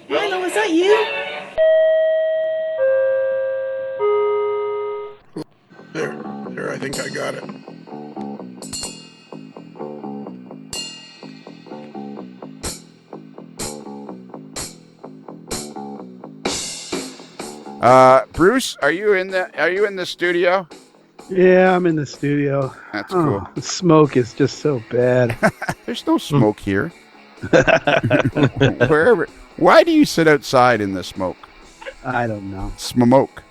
Milo, is that you? There, I think I got it. Bruce, are you in the studio? Yeah, I'm in the studio. That's cool. The smoke is just so bad. There's no smoke here. Wherever. Why do you sit outside in the smoke? I don't know. Smoke.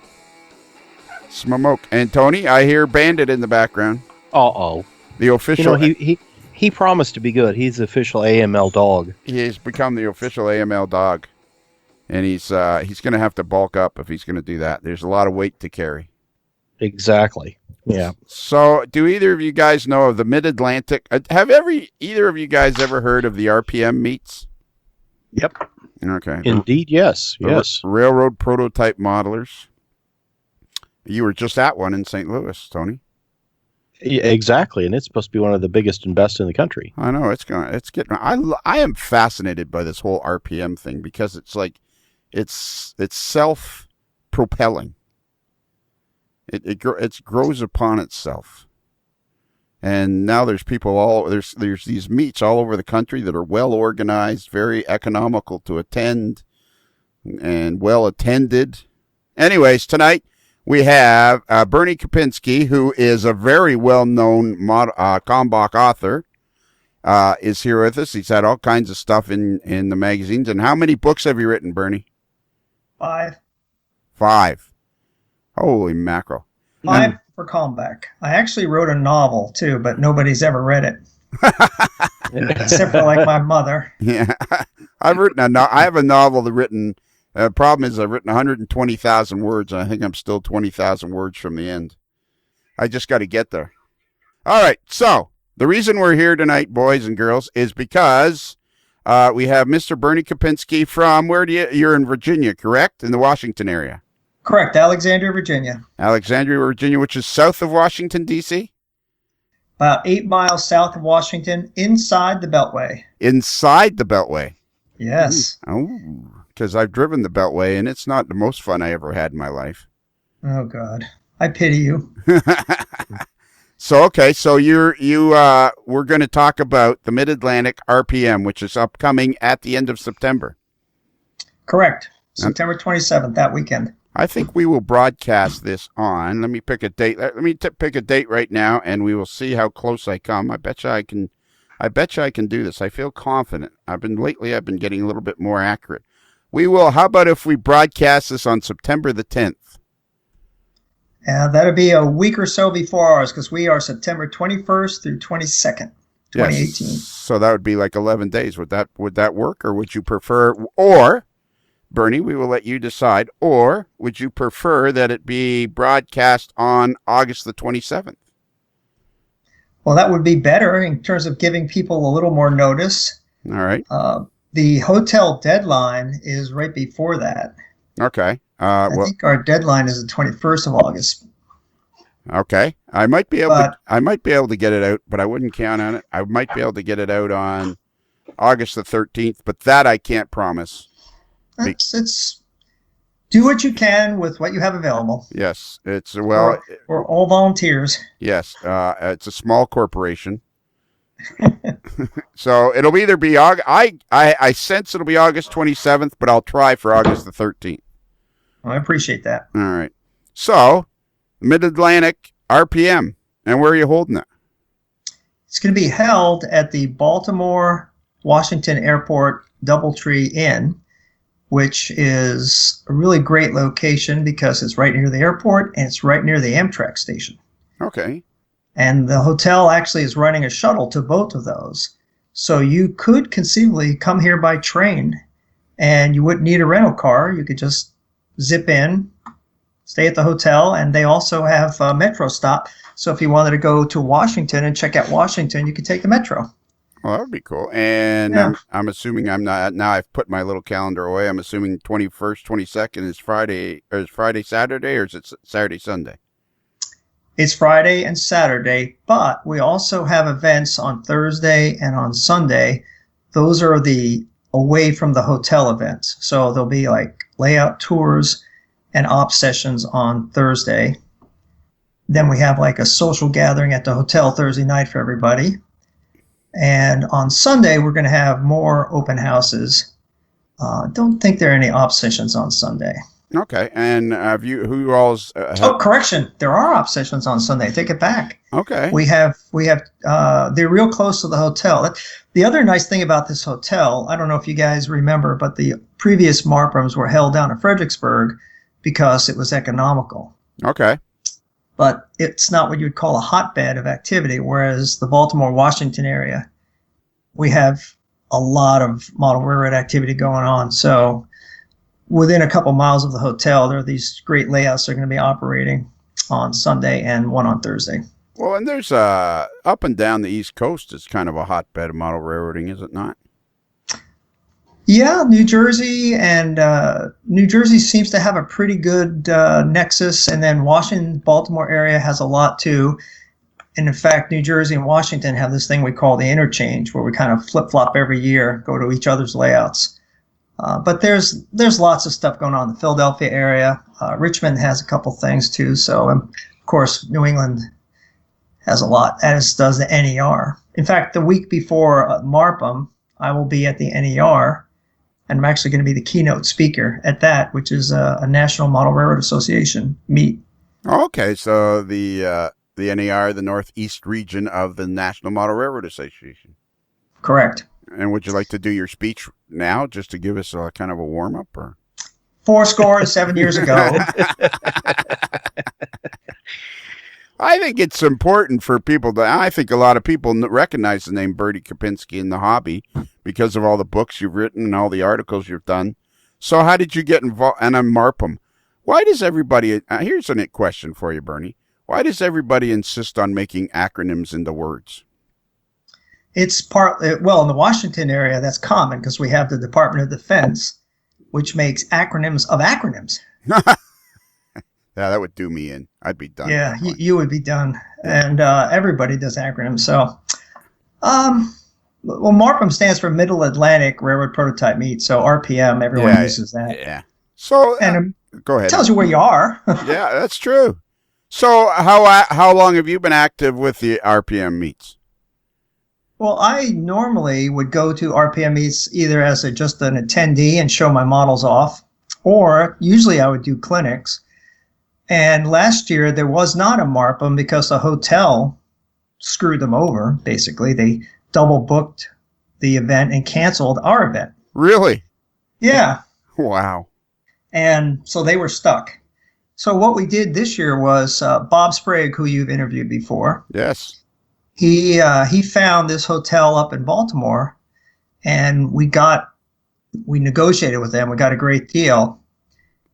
And Tony, I hear Bandit in the background. Uh-oh. The official. He promised to be good. He's the official AML dog. He has become the official AML dog. And he's going to have to bulk up if he's going to do that. There's a lot of weight to carry. Exactly. Yeah. So, do either of you guys know of the Mid-Atlantic? Have either of you guys ever heard of the RPM meets? Yep. Okay. Indeed, yes. Yes. Railroad Prototype Modelers. You were just at one in St. Louis, Tony. Yeah, exactly, and it's supposed to be one of the biggest and best in the country. I know it's getting. I am fascinated by this whole RPM thing because it's like, it's self-propelling. It grows upon itself, and now there's there's these meets all over the country that are well organized, very economical to attend, and well attended. Anyways, tonight we have Bernie Kempinski, who is a very well-known Kalmbach author, is here with us. He's had all kinds of stuff in the magazines. And how many books have you written, Bernie? 5. 5. Holy mackerel. 5 for Kalmbach. I actually wrote a novel, too, but nobody's ever read it. Except for, like, my mother. Yeah. I have a novel written. The problem is I've written 120,000 words, and I think I'm still 20,000 words from the end. I just got to get there. All right, so the reason we're here tonight, boys and girls, is because we have Mr. Bernie Kempinski from, you're in Virginia, correct? In the Washington area? Correct, Alexandria, Virginia. Alexandria, Virginia, which is south of Washington, D.C.? About 8 miles south of Washington, inside the Beltway. Inside the Beltway? Yes. Oh, because I've driven the Beltway, and it's not the most fun I ever had in my life. Oh, God. I pity you. So we're going to talk about the Mid-Atlantic RPM, which is upcoming at the end of September. Correct. September 27th, that weekend. I think we will broadcast this on. Let me pick a date. Let me pick a date right now, and we will see how close I come. I bet you I can do this. I feel confident. I've been getting a little bit more accurate. We will. How about if we broadcast this on September the 10th? Yeah, that'll be a week or so before ours because we are September 21st through 22nd, 2018. Yes. So that would be like 11 days. Would that work, or would you prefer? Or, Bernie, we will let you decide. Or would you prefer that it be broadcast on August the 27th? Well, that would be better in terms of giving people a little more notice. All right. The hotel deadline is right before that. Okay. I think our deadline is the 21st of August. Okay. I might be able to get it out, but I wouldn't count on it. I might be able to get it out on August the 13th, but that I can't promise. It's do what you can with what you have available. Yes. We're all volunteers. Yes. It's a small corporation. So it'll either be I sense it'll be August 27th, but I'll try for August the 13th. Well, I appreciate that. All right. So, Mid-Atlantic RPM, and where are you holding it? It's going to be held at the Baltimore Washington Airport Doubletree Inn, which is a really great location because it's right near the airport and it's right near the Amtrak station. Okay. And the hotel actually is running a shuttle to both of those. So you could conceivably come here by train and you wouldn't need a rental car. You could just zip in, stay at the hotel, and they also have a metro stop. So if you wanted to go to Washington and check out Washington, you could take the metro. Well, that would be cool. And yeah. I'm assuming now I've put my little calendar away. I'm assuming 21st, 22nd is Friday, Saturday, or is it Saturday, Sunday? It's Friday and Saturday, but we also have events on Thursday and on Sunday. Those are the away from the hotel events. So there'll be like layout tours and op sessions on Thursday. Then we have like a social gathering at the hotel Thursday night for everybody. And on Sunday, we're going to have more open houses. Don't think there are any op sessions on Sunday. Okay. And who all's... Oh, correction. There are op sessions on Sunday. Take it back. Okay. We have, they're real close to the hotel. The other nice thing about this hotel, I don't know if you guys remember, but the previous MARPMs were held down in Fredericksburg because it was economical. Okay. But it's not what you'd call a hotbed of activity, whereas the Baltimore, Washington area, we have a lot of model railroad activity going on. So within a couple miles of the hotel, there are these great layouts that are going to be operating on Sunday and one on Thursday. Well, and there's up and down the East Coast is kind of a hotbed of model railroading, is it not? Yeah, New Jersey seems to have a pretty good nexus, and then Washington, Baltimore area has a lot too. And in fact, New Jersey and Washington have this thing we call the interchange, where we kind of flip-flop every year, go to each other's layouts. But there's lots of stuff going on in the Philadelphia area. Richmond has a couple things too. So, of course, New England has a lot, as does the NER. In fact, the week before MARPM, I will be at the NER. And I'm actually going to be the keynote speaker at that, which is a National Model Railroad Association meet. Okay, so the NER, the Northeast region of the National Model Railroad Association. Correct. And would you like to do your speech now, just to give us a kind of a warm-up? Or 7 years ago. I think it's important for people I think a lot of people recognize the name Bernie Kempinski in the hobby because of all the books you've written and all the articles you've done. So how did you get involved? And I'm MARPM. Why does everybody, here's a question for you, Bernie. Why does everybody insist on making acronyms into words? It's in the Washington area, that's common because we have the Department of Defense, which makes acronyms of acronyms. Yeah, that would do me in. I'd be done. Yeah, you would be done. And everybody does acronyms. So, MARPM stands for Middle Atlantic Railroad Prototype Meet. So RPM, everyone uses that. Yeah. So, go ahead. It tells you where you are. Yeah, that's true. So, how long have you been active with the RPM meets? Well, I normally would go to RPM meets either as just an attendee and show my models off, or usually I would do clinics. And last year there was not a MARPM because the hotel screwed them over, basically. They double booked the event and canceled our event. Really? Yeah. Wow. And so they were stuck. So what we did this year was Bob Sprague, who you've interviewed before. Yes. He found this hotel up in Baltimore, and we negotiated with them. We got a great deal.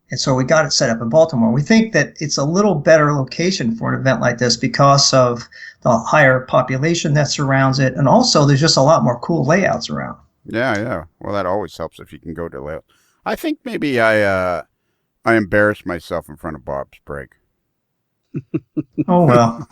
And so we got it set up in Baltimore. We think that it's a little better location for an event like this because of the higher population that surrounds it. And also there's just a lot more cool layouts around. Yeah. Well, that always helps if you can go to layout. I think maybe I embarrassed myself in front of Bob Sprague. Oh, well.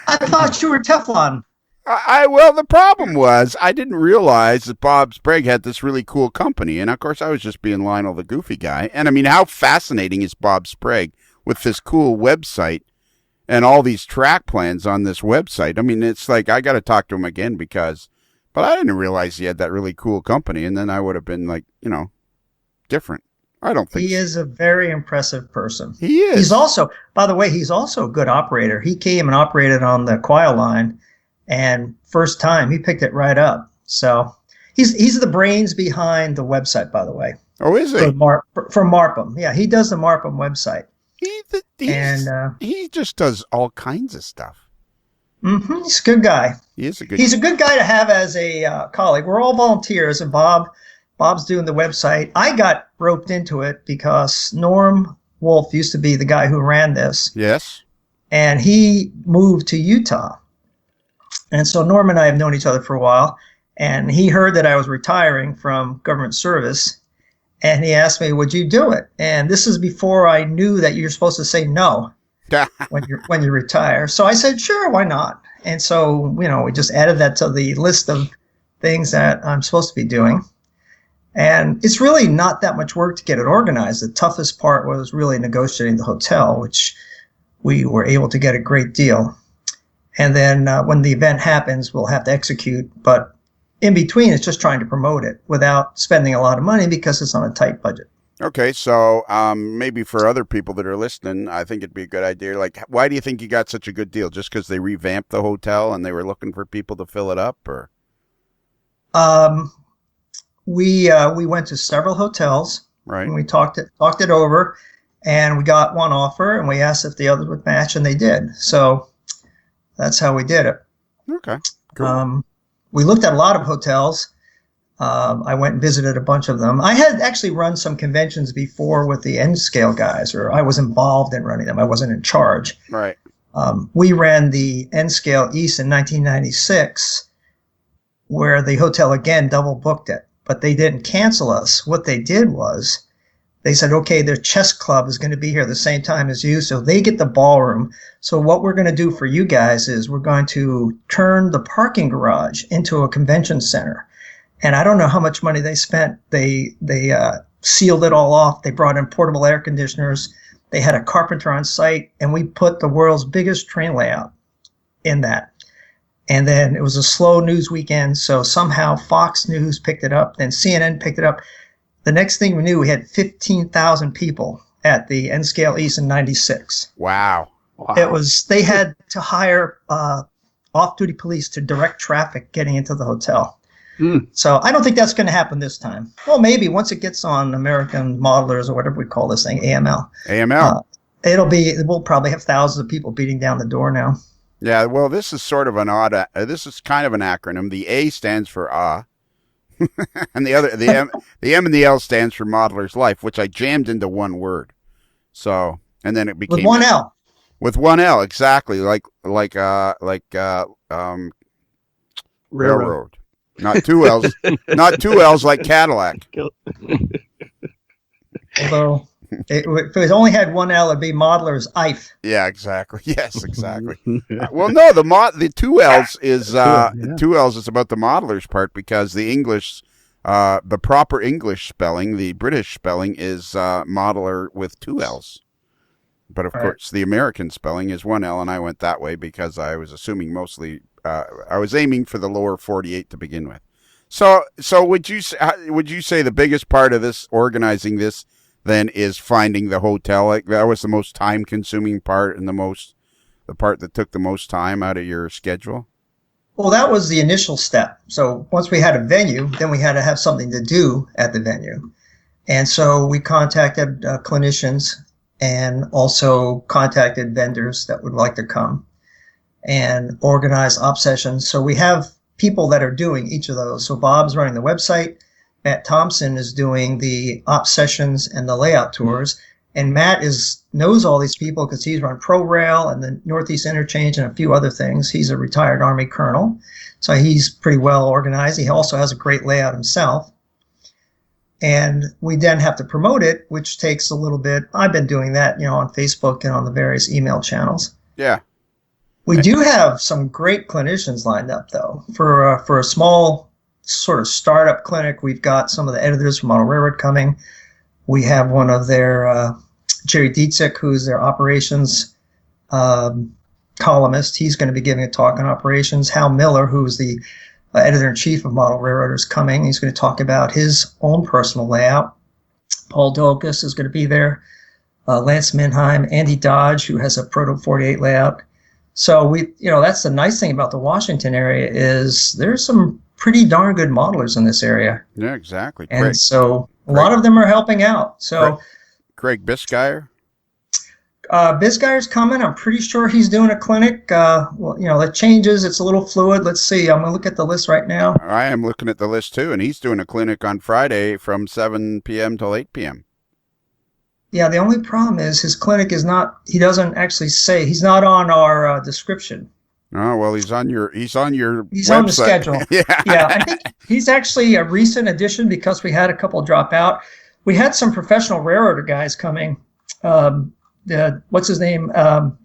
I thought you were Teflon. Well, the problem was I didn't realize that Bob Sprague had this really cool company. And, of course, I was just being Lionel the Goofy guy. And, I mean, how fascinating is Bob Sprague with this cool website and all these track plans on this website? I mean, it's like I got to talk to him again but I didn't realize he had that really cool company. And then I would have been like, different. I don't think he is a very impressive person. He is. He's also, by the way, he's also a good operator. He came and operated on the Quail line. And first time, he picked it right up. So he's the brains behind the website, by the way. Oh, is he? For MARPM. Yeah, he does the MARPM website. He just does all kinds of stuff. Mm-hmm. He's a good guy. He's a good guy to have as a colleague. We're all volunteers, and Bob's doing the website. I got roped into it because Norm Wolf used to be the guy who ran this. Yes. And he moved to Utah. And so Norm and I have known each other for a while, and he heard that I was retiring from government service, and he asked me, would you do it? And this is before I knew that you're supposed to say no. when you retire. So I said, sure, why not? And so, we just added that to the list of things that I'm supposed to be doing. And it's really not that much work to get it organized. The toughest part was really negotiating the hotel, which we were able to get a great deal. And then when the event happens, we'll have to execute. But in between, it's just trying to promote it without spending a lot of money because it's on a tight budget. Okay, so maybe for other people that are listening, I think it'd be a good idea. Like, why do you think you got such a good deal? Just because they revamped the hotel and they were looking for people to fill it up, or? We went to several hotels. Right. And we talked it over, and we got one offer, and we asked if the others would match, and they did. So that's how we did it. Okay. Cool. We looked at a lot of hotels. I went and visited a bunch of them. I had actually run some conventions before with the N Scale guys, or I was involved in running them. I wasn't in charge. Right. We ran the N Scale East in 1996, where the hotel again double booked it, but they didn't cancel us. What they did was they said, okay, their chess club is going to be here the same time as you, so they get the ballroom. So what we're going to do for you guys is we're going to turn the parking garage into a convention center. And I don't know how much money they spent. They sealed it all off. They brought in portable air conditioners. They had a carpenter on site, and we put the world's biggest train layout in that. And then it was a slow news weekend, so somehow Fox News picked it up, then CNN picked it up. The next thing we knew, we had 15,000 people at the N Scale East in 96. Wow. They had to hire off-duty police to direct traffic getting into the hotel. So I don't think that's going to happen this time. Well, maybe once it gets on American Modelers or whatever we call this thing, AML. We'll probably have thousands of people beating down the door now. Yeah, well, this is sort of an odd, this is kind of an acronym. The A stands for and the M and the L stands for Modeler's Life, which I jammed into one word. So, and then it became with one L. With one L, exactly, like railroad. Not two L's, not two L's like Cadillac. Although, if it only had one L, it'd be Modeler's Ife. Yeah, exactly. Yes, exactly. Well, no, the two L's is two L's is about the modeler's part, because the English, the proper English spelling, the British spelling is modeler with two L's. But of course, the American spelling is one L, and I went that way because I was assuming mostly. I was aiming for the lower 48 to begin with. So would you say the biggest part of this, organizing this, then, is finding the hotel? Like, that was the most time-consuming part, and the part that took the most time out of your schedule? Well, that was the initial step. So once we had a venue, then we had to have something to do at the venue. And so we contacted clinicians and also contacted vendors that would like to come and organize op sessions. So we have people that are doing each of those. So Bob's running the website. Matt Thompson is doing the op sessions and the layout tours. And Matt knows all these people because he's run ProRail and the Northeast Interchange and a few other things. He's a retired Army colonel, so he's pretty well organized. He also has a great layout himself. And we then have to promote it, which takes a little bit. I've been doing that, on Facebook and on the various email channels. Yeah. We do have some great clinicians lined up, though. For a small sort of startup clinic, we've got some of the editors from Model Railroad coming. We have one of their, Jerry Dietzick, who's their operations columnist. He's going to be giving a talk on operations. Hal Miller, who's the editor-in-chief of Model Railroad, is coming. He's going to talk about his own personal layout. Paul Dolkus is going to be there. Lance Minheim, Andy Dodge, who has a Proto 48 layout. So that's the nice thing about the Washington area is there's some pretty darn good modelers in this area. Yeah, exactly. And so a lot of them are helping out. So Craig Biscayr? Biscayer's coming. I'm pretty sure he's doing a clinic. That changes. It's a little fluid. Let's see. I'm going to look at the list right now. I am looking at the list too, and he's doing a clinic on Friday from 7 p.m. till 8 p.m. Yeah, the only problem is his clinic is not, he doesn't actually say, he's not on our description. Oh, well, he's on your website. On the schedule. Yeah. I think he's actually a recent addition because we had a couple drop out. We had some professional railroader guys coming what's his name?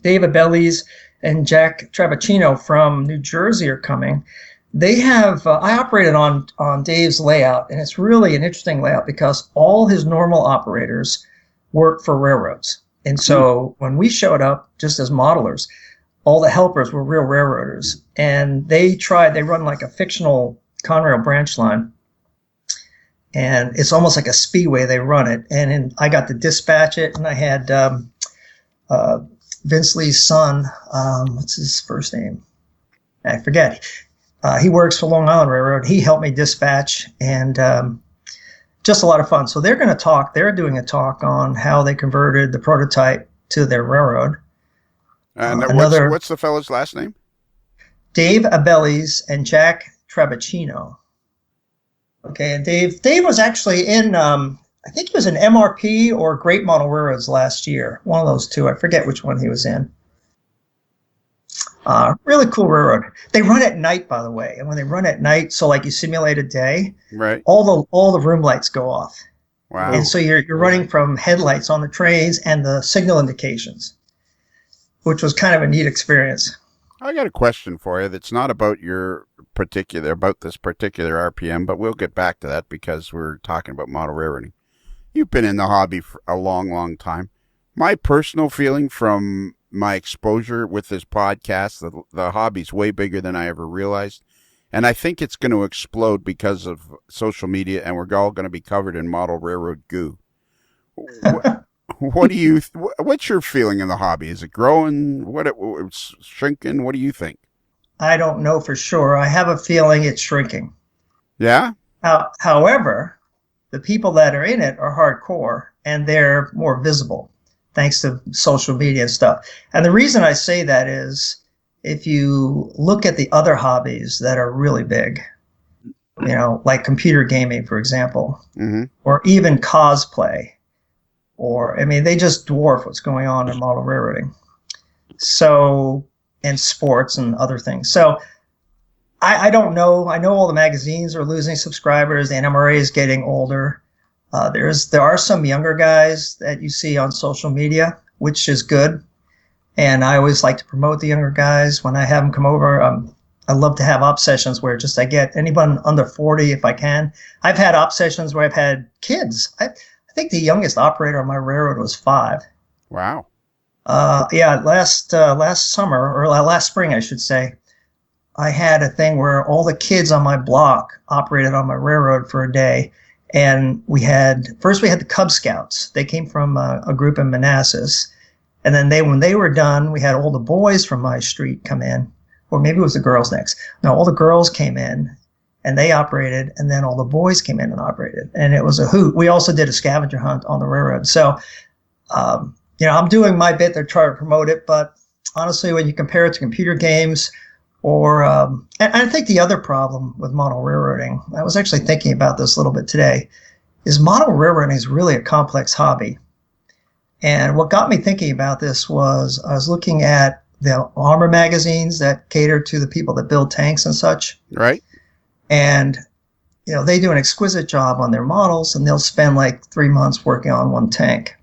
Dave Abellis and Jack Travaccino from New Jersey are coming. They have, I operated on Dave's layout, and it's really an interesting layout because all his normal operators work for railroads. And so when we showed up just as modelers, all the helpers were real railroaders. And they run like a fictional Conrail branch line. And it's almost like a speedway, they run it. And I got to dispatch it, and I had Vince Lee's son, what's his first name? I forget. He works for Long Island Railroad. He helped me dispatch, and just a lot of fun. So they're going to talk. They're doing a talk on how they converted the prototype to their railroad. And what's the fellow's last name? Dave Abellis and Jack Travaccino. Okay, and Dave was actually in, I think he was in MRP or Great Model Railroads last year. One of those two. I forget which one he was in. Really cool railroad. They run at night, by the way. And when they run at night, so like you simulate a day, right? All the room lights go off. Wow. And so you're running from headlights on the trains and the signal indications, which was kind of a neat experience. I got a question for you that's not about this particular RPM, but we'll get back to that because we're talking about model railroading. You've been in the hobby for a long, long time. My personal feeling from my exposure with this podcast, the hobby's way bigger than I ever realized. And I think it's going to explode because of social media, and we're all going to be covered in model railroad goo. What's your feeling in the hobby? Is it growing? It's shrinking? What do you think? I don't know for sure. I have a feeling it's shrinking. Yeah? However, the people that are in it are hardcore, and they're more visible thanks to social media and stuff. And the reason I say that is if you look at the other hobbies that are really big, like computer gaming, for example, or even cosplay, they just dwarf what's going on in model railroading. So, and sports and other things. So I don't know. I know all the magazines are losing subscribers. The NMRA is getting older. There are some younger guys that you see on social media, which is good. And I always like to promote the younger guys when I have them come over. I love to have op sessions where I get anyone under 40 if I can. I've had op sessions where I've had kids. I think the youngest operator on my railroad was 5. Wow. Last summer, or last spring, I should say, I had a thing where all the kids on my block operated on my railroad for a day. And we had the Cub Scouts. They came from a group in Manassas. And then when they were done, we had all the boys from my street come in. Or maybe it was the girls next. No, all the girls came in and they operated. And then all the boys came in and operated. And it was a hoot. We also did a scavenger hunt on the railroad. So, I'm doing my bit to try to promote it. But honestly, when you compare it to computer games, and I think the other problem with model railroading, I was actually thinking about this a little bit today, is model railroading is really a complex hobby. And what got me thinking about this was I was looking at the armor magazines that cater to the people that build tanks and such. Right. And, they do an exquisite job on their models, and they'll spend like 3 months working on one tank.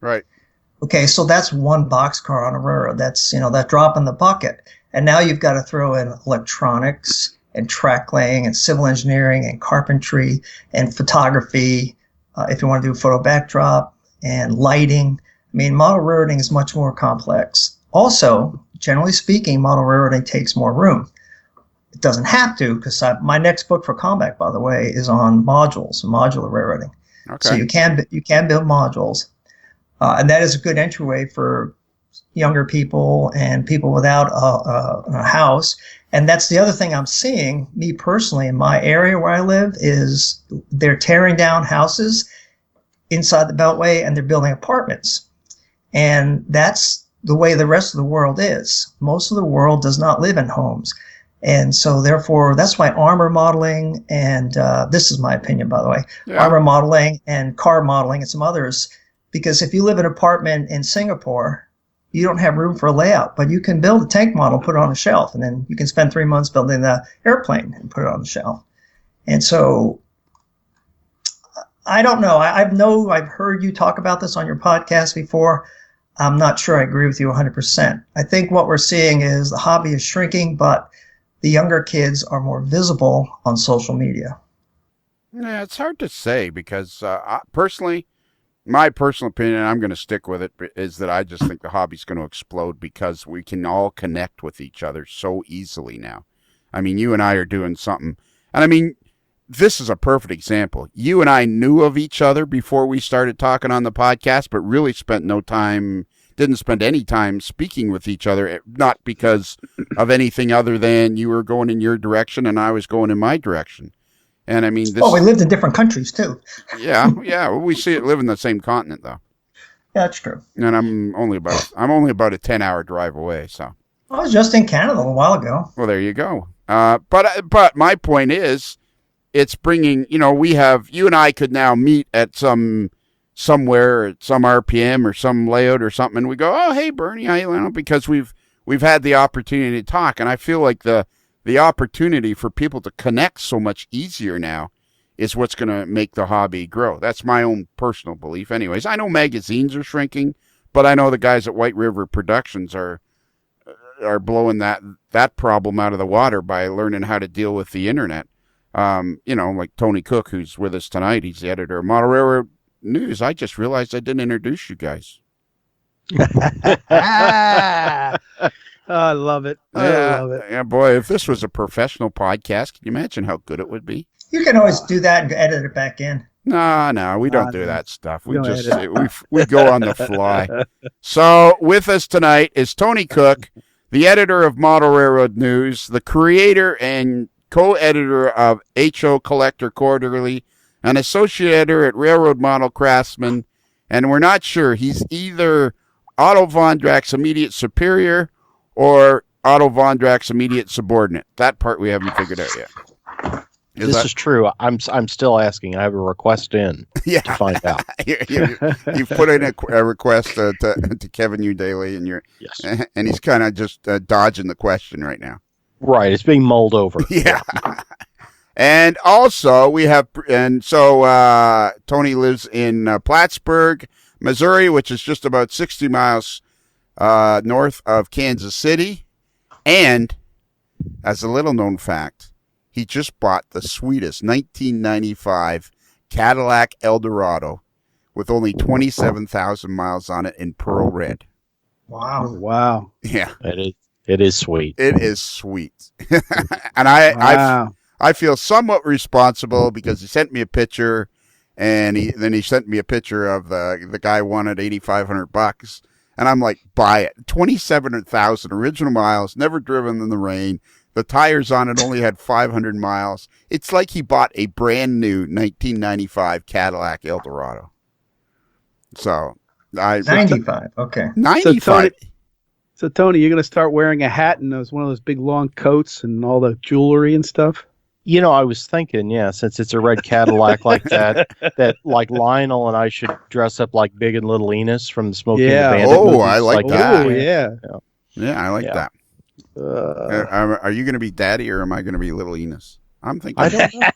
Right. Okay, so that's one boxcar on a railroad. That's, that drop in the bucket. And now you've got to throw in electronics and track laying and civil engineering and carpentry and photography, if you want to do photo backdrop, and lighting. Model railroading is much more complex. Also, generally speaking, model railroading takes more room. It doesn't have to, because my next book for Combat, by the way, is on modules, modular railroading. Okay. So you can build modules, and that is a good entryway for younger people and people without a house. And that's the other thing I'm seeing, me personally, in my area where I live, is they're tearing down houses inside the Beltway and they're building apartments. And that's the way the rest of the world is. Most of the world does not live in homes. And so therefore, that's why armor modeling, and this is my opinion, by the way, armor modeling and car modeling and some others, because if you live in an apartment in Singapore, you don't have room for a layout, but you can build a tank model, put it on a shelf, and then you can spend 3 months building the airplane and put it on the shelf. And so I don't know. I've heard you talk about this on your podcast before. I'm not sure I agree with you 100%. I think what we're seeing is the hobby is shrinking, but the younger kids are more visible on social media. Yeah, it's hard to say because personally, my personal opinion, I'm going to stick with it, is that I just think the hobby's going to explode because we can all connect with each other so easily now. I mean, you and I are doing something. And I mean, this is a perfect example. You and I knew of each other before we started talking on the podcast, but really didn't spend any time speaking with each other, not because of anything other than you were going in your direction and I was going in my direction. And I mean, we lived in different countries too. Yeah. We live in the same continent though. Yeah, that's true. And I'm only about a 10-hour drive away. So I was just in Canada a while ago. well, there you go. But my point is, it's bringing, you and I could now meet at somewhere at some RPM or some layout or something. And we go, oh, hey, Bernie, because we've had the opportunity to talk. And I feel like the opportunity for people to connect so much easier now is what's going to make the hobby grow. That's my own personal belief. Anyways, I know magazines are shrinking, but I know the guys at White River Productions are blowing that problem out of the water by learning how to deal with the internet. Like Tony Cook, who's with us tonight. He's the editor of Model Railroad News. I just realized I didn't introduce you guys. I love it. I love it. Yeah, boy, if this was a professional podcast, can you imagine how good it would be? You can always do that and edit it back in. No, we don't do that stuff. We go on the fly. So with us tonight is Tony Cook, the editor of Model Railroad News, the creator and co-editor of HO Collector Quarterly, an associate editor at Railroad Model Craftsman, and we're not sure. He's either Otto von Drack's immediate superior or Otto von Drack's immediate subordinate. That part we haven't figured out yet. This is true. I'm still asking. I have a request in to find out. You've put in a request to Kevin Daly, and he's kind of just dodging the question right now. Right, it's being mulled over. Yeah. And also Tony lives in Plattsburgh, Missouri, which is just about 60 miles north of Kansas City. And as a little known fact, he just bought the sweetest 1995 Cadillac Eldorado with only 27,000 miles on it in pearl red. Wow. Yeah. It is sweet. It is sweet. And I feel somewhat responsible because he sent me a picture, and then he sent me a picture of the guy wanted $8,500, and I'm like, buy it. 27,000 original miles, never driven in the rain. The tires on it only had 500 miles. It's like he bought a brand new 1995 Cadillac Eldorado. So 95. Okay. 95. So Tony, you're going to start wearing a hat and one of those big long coats and all the jewelry and stuff? I was thinking, since it's a red Cadillac like that like Lionel and I should dress up like Big and Little Enos from the Smokey and the Bandit movies. I like that. Oh, yeah. Yeah, I like that. Are you going to be Daddy or am I going to be Little Enos? I'm thinking. I don't know.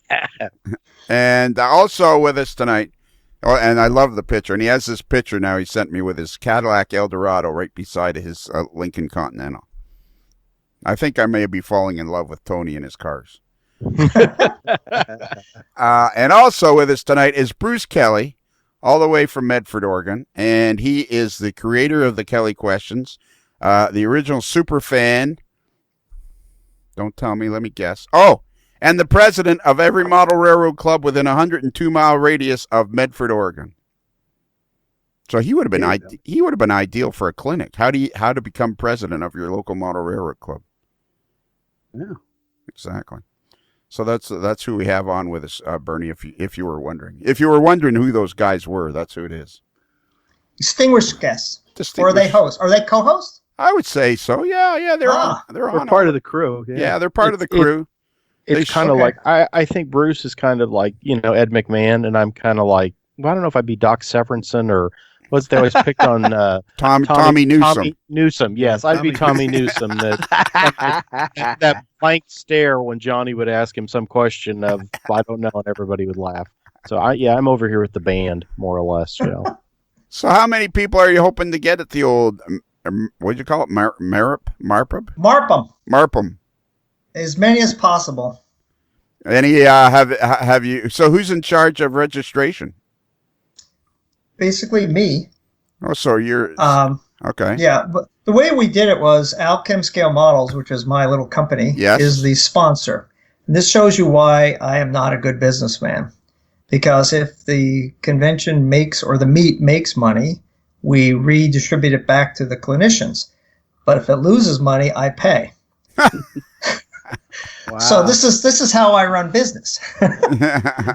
And also with us tonight, and I love the picture, and he has this picture now he sent me with his Cadillac Eldorado right beside his Lincoln Continental. I think I may be falling in love with Tony and his cars. And also with us tonight is Bruce Kelly, all the way from Medford, Oregon, and he is the creator of the Kelly Questions, the original super fan. Don't tell me, let me guess. Oh, and the president of every model railroad club within a 102-mile radius of Medford, Oregon. So he would have been ideal for a clinic. How to become president of your local model railroad club. Yeah, exactly. So that's who we have on with us, Bernie. If you were wondering who those guys were, that's who it is. Distinguished guests. Or are they hosts? Are they co-hosts? I would say so. Yeah. They're part of the crew. Yeah, they're part of the crew. It's kind of like I think Bruce is kind of like Ed McMahon, and I'm kind of like, well, I don't know if I'd be Doc Severinsen or what's they always picked on Tommy Newsom. Tommy Newsom, yes, I'd be Tommy Newsom. That blank stare when Johnny would ask him some question of I don't know, and everybody would laugh. So I'm over here with the band more or less. So how many people are you hoping to get at the old, what'd you call it, Marpum? Marpum. As many as possible. Any, have you, so who's in charge of registration? Basically me. Oh, so you're, okay. Yeah, but the way we did it was Alchem Scale Models, which is my little company, is the sponsor. And this shows you why I am not a good businessman. Because if the convention makes, or the meet makes money, we redistribute it back to the clinicians. But if it loses money, I pay. Wow. So this is how I run business.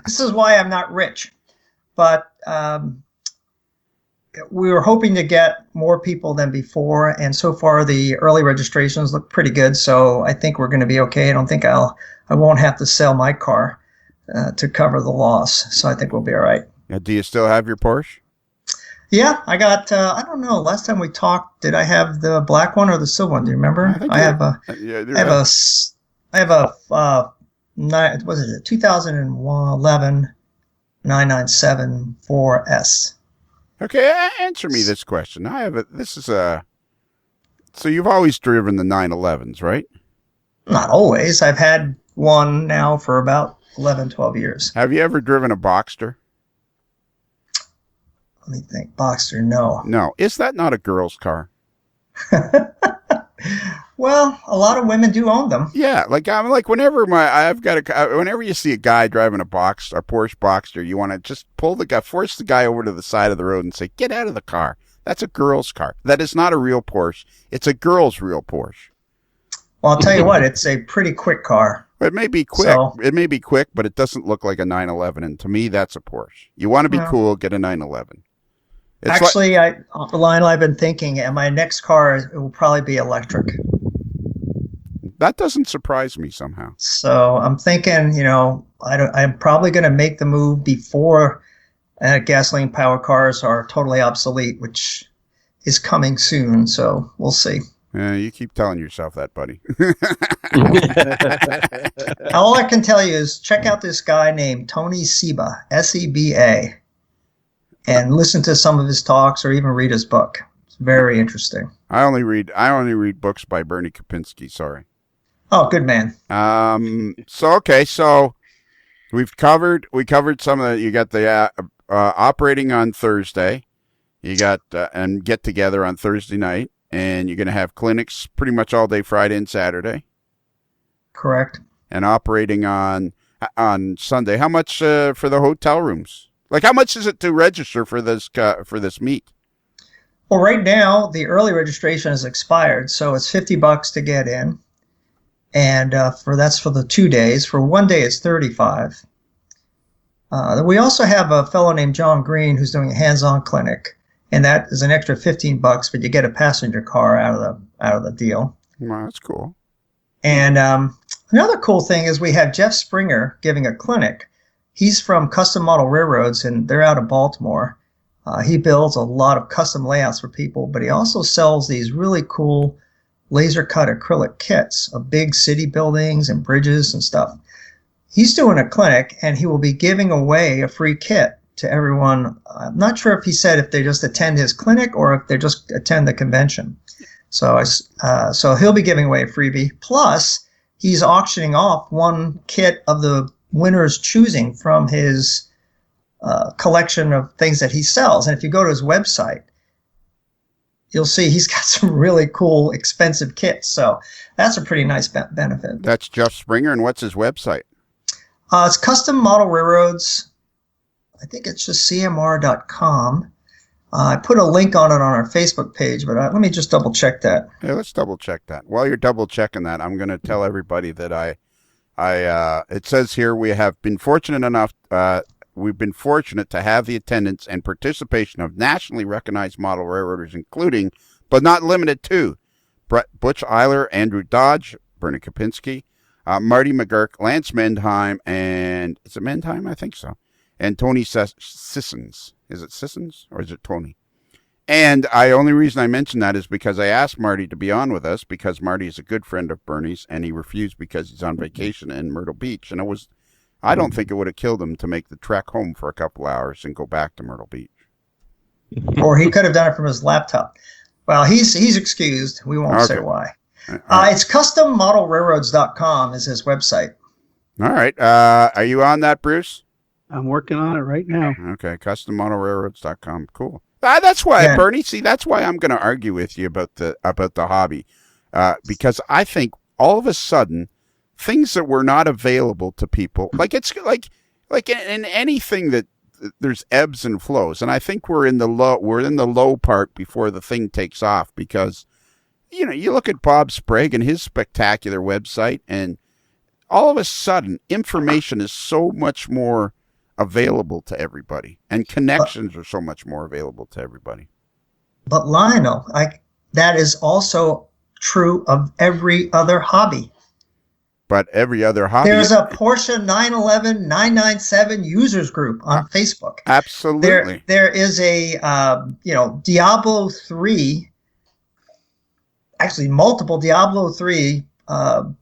This is why I'm not rich. But we were hoping to get more people than before, and so far the early registrations look pretty good. So I think we're going to be okay. I don't think I won't have to sell my car to cover the loss. So I think we'll be all right. Do you still have your Porsche? Yeah, I got. I don't know. Last time we talked, did I have the black one or the silver one? Do you remember? I have a 2011 997 4S. Okay, answer me this question. So you've always driven the 911s, right? Not always. I've had one now for about 11, 12 years. Have you ever driven a Boxster? Let me think. Boxster, no. No. Is that not a girl's car? Well, a lot of women do own them. Yeah, whenever whenever you see a guy driving a Porsche Boxster, you want to just force the guy over to the side of the road and say, "Get out of the car. That's a girl's car. That is not a real Porsche. It's a girl's real Porsche." Well, I'll tell you what, it's a pretty quick car. It may be quick. It may be quick, but it doesn't look like a 911, and to me, that's a Porsche. You want to be cool, get a 911. Actually, the line I've been thinking, and my next car, it will probably be electric. That doesn't surprise me somehow. So I'm thinking, I'm probably going to make the move before gasoline powered cars are totally obsolete, which is coming soon. So we'll see. You keep telling yourself that, buddy. All I can tell you is check out this guy named Tony Seba, Seba, and listen to some of his talks or even read his book. It's very interesting. I only read books by Bernie Kempinski. Sorry. Oh, good man. So we covered some of the. You got the operating on Thursday. You got and get together on Thursday night, and you're going to have clinics pretty much all day Friday and Saturday. Correct. And operating on Sunday. How much for the hotel rooms? Like, how much is it to register for this meet? Well, right now the early registration has expired, so it's $50 to get in. And that's for the 2 days. For 1 day, it's $35. We also have a fellow named John Green who's doing a hands-on clinic, and that is an extra $15, but you get a passenger car out of the deal. Wow, that's cool. And another cool thing is we have Jeff Springer giving a clinic. He's from Custom Model Railroads, and they're out of Baltimore. He builds a lot of custom layouts for people, but he also sells these really cool laser cut acrylic kits of big city buildings and bridges and stuff. He's doing a clinic, and he will be giving away a free kit to everyone. I'm not sure if he said if they just attend his clinic or if they just attend the convention. So he'll be giving away a freebie. Plus, he's auctioning off one kit of the winner's choosing from his collection of things that he sells. And if you go to his website, you'll see he's got some really cool, expensive kits. So that's a pretty nice benefit. That's Jeff Springer, and what's his website? It's Custom Model Railroads. I think it's just cmr.com. I put a link on it on our Facebook page, but let me just double check that. Yeah, let's double check that. While you're double checking that, I'm going to tell everybody that it says here we've been fortunate to have the attendance and participation of nationally recognized model railroaders, including, but not limited to, Butch Eiler, Andrew Dodge, Bernie Kempinski, Marty McGurk, Lance Mendheim, and is it Mendheim? I think so. And Tony Sissons. Is it Sissons or is it Tony? And the only reason I mention that is because I asked Marty to be on with us because Marty is a good friend of Bernie's, and he refused because he's on vacation in Myrtle Beach. And I don't think it would have killed him to make the trek home for a couple hours and go back to Myrtle Beach. or he could have done it from his laptop. Well, he's excused. We won't say why. It's custommodelrailroads.com is his website. All right. Are you on that, Bruce? I'm working on it right now. Okay, custommodelrailroads.com. Cool. That's why, Bernie. See, that's why I'm going to argue with you about the hobby, because I think all of a sudden things that were not available to people, like it's like in anything that there's ebbs and flows, and I think we're in the low part before the thing takes off, because you look at Bob Sprague and his spectacular website, and all of a sudden information is so much more available to everybody, and connections are so much more available to everybody. But Lionel, that is also true of every other hobby. But every other hobby. There's a Porsche 911 997 users group on Facebook. Absolutely. There is a Diablo 3, actually multiple Diablo 3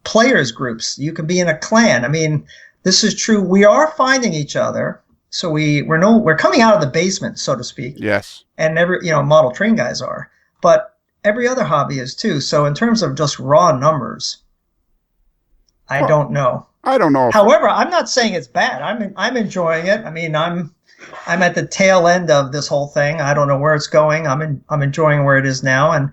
players groups. You can be in a clan. I mean, this is true. We are finding each other, so we're coming out of the basement, so to speak. Yes. And model train guys are, but every other hobby is too. So in terms of just raw numbers, I don't know. I don't know. However, I'm not saying it's bad. I'm enjoying it. I mean, I'm at the tail end of this whole thing. I don't know where it's going. I'm enjoying where it is now, and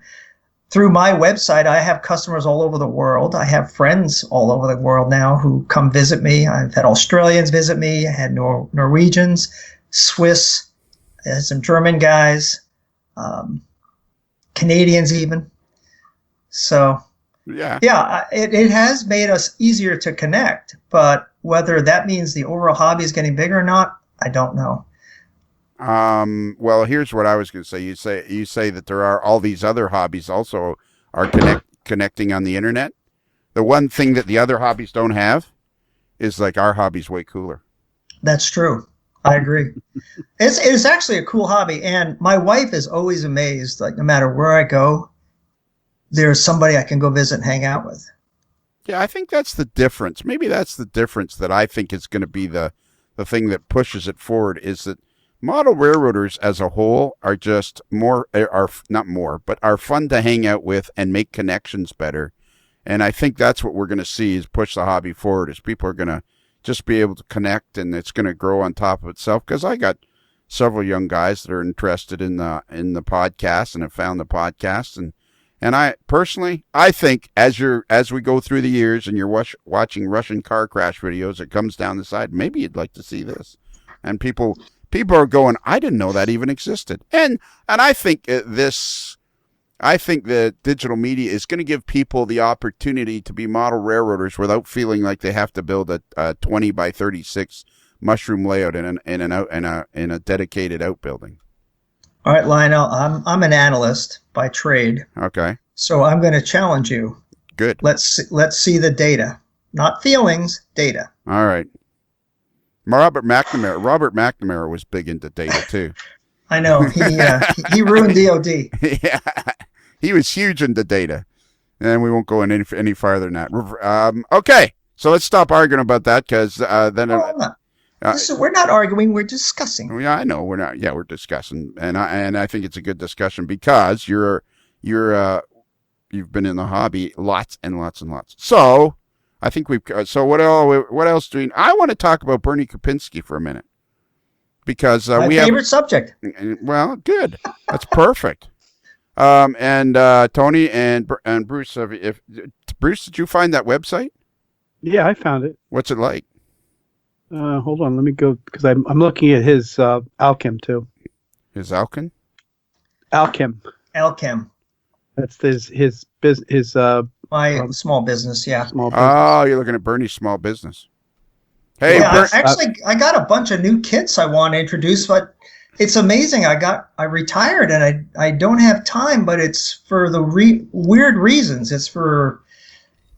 through my website, I have customers all over the world. I have friends all over the world now who come visit me. I've had Australians visit me. I had Norwegians, Swiss, some German guys, Canadians even. So, yeah, it has made us easier to connect. But whether that means the overall hobby is getting bigger or not, I don't know. Well, here's what I was going to say. You say that there are all these other hobbies also are connecting on the internet. The one thing that the other hobbies don't have is, like, our hobby's way cooler. That's true. I agree. It's actually a cool hobby, and my wife is always amazed. Like, no matter where I go, there's somebody I can go visit and hang out with. Yeah, I think that's the difference. Maybe that's the difference that I think is going to be the thing that pushes it forward, is that model railroaders as a whole are just are fun to hang out with and make connections better. And I think that's what we're going to see is push the hobby forward, is people are going to just be able to connect, and it's going to grow on top of itself. Because I got several young guys that are interested in the podcast and have found the podcast. And I personally, I think as we go through the years and you're watching Russian car crash videos, it comes down the side, maybe you'd like to see this. And people are going, I didn't know that even existed. And I think I think that digital media is going to give people the opportunity to be model railroaders without feeling like they have to build a 20 by 36 mushroom layout in a dedicated outbuilding. All right, Lionel, I'm an analyst by trade. Okay. So I'm going to challenge you. Good. Let's see the data, not feelings, data. All right. Robert McNamara was big into data too. I know. He ruined DOD. Yeah. He was huge into data. And we won't go any farther than that. Okay. So let's stop arguing about that, because then... we're not arguing. We're discussing. Yeah, I know. We're not. Yeah, we're discussing, and I think it's a good discussion, because you've been in the hobby lots and lots and lots. So I think So what else do we? I want to talk about Bernie Kempinski for a minute, because my favorite subject. Well, good. That's perfect. And Tony and Bruce, Bruce, did you find that website? Yeah, I found it. What's it like? Hold on, let me go, because I'm looking at his Alchem too. His Alchem? Alchem. That's his business. My small business, yeah. Small business. Oh, you're looking at Bernie's small business. Hey, yeah, actually, I got a bunch of new kits I want to introduce, but it's amazing. I retired and I don't have time, but it's for the weird reasons. It's for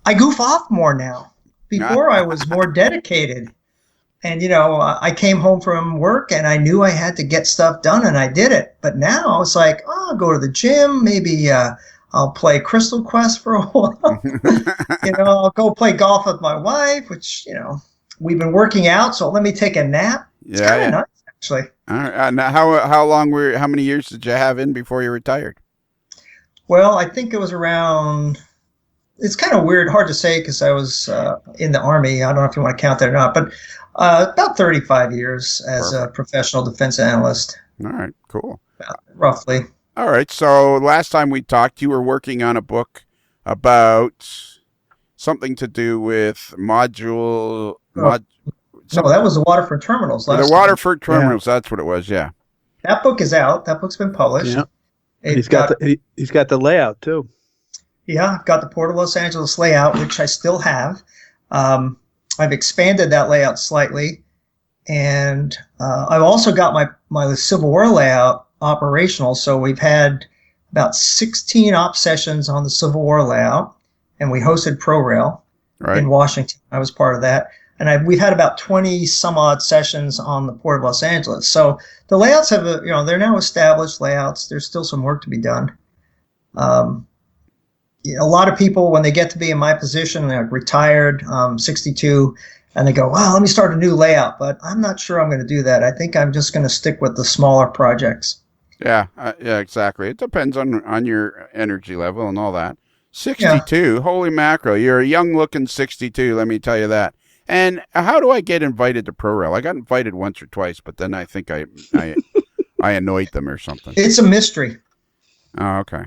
I goof off more now. Before I was more dedicated. And, I came home from work and I knew I had to get stuff done, and I did it. But now it's like, I'll go to the gym. Maybe I'll play Crystal Quest for a while. I'll go play golf with my wife, which, we've been working out. So let me take a nap. It's kind of nice, actually. All right. Now, how many years did you have in before you retired? Well, I think it was around. It's kind of weird, hard to say because I was in the Army. I don't know if you want to count that or not, but about 35 years as a professional defense analyst. All right, cool. Roughly. All right, so last time we talked, you were working on a book about something to do with No, that was the Waterford Terminals. The Waterford Terminals, that's what it was, yeah. That book is out. That book's been published. Yeah. He's got the layout too. Yeah, I've got the Port of Los Angeles layout, which I still have. I've expanded that layout slightly, and I've also got my Civil War layout operational. So we've had about 16 op sessions on the Civil War layout, and we hosted ProRail in Washington. I was part of that. And we've had about 20 some odd sessions on the Port of Los Angeles. So the layouts have, they're now established layouts. There's still some work to be done. A lot of people, when they get to be in my position, they're retired, 62, and they go, wow, let me start a new layout. But I'm not sure I'm going to do that. I think I'm just going to stick with the smaller projects. Yeah, exactly. It depends on your energy level and all that. 62, holy mackerel. You're a young-looking 62, let me tell you that. And how do I get invited to ProRail? I got invited once or twice, but then I think I annoyed them or something. It's a mystery. Oh, okay.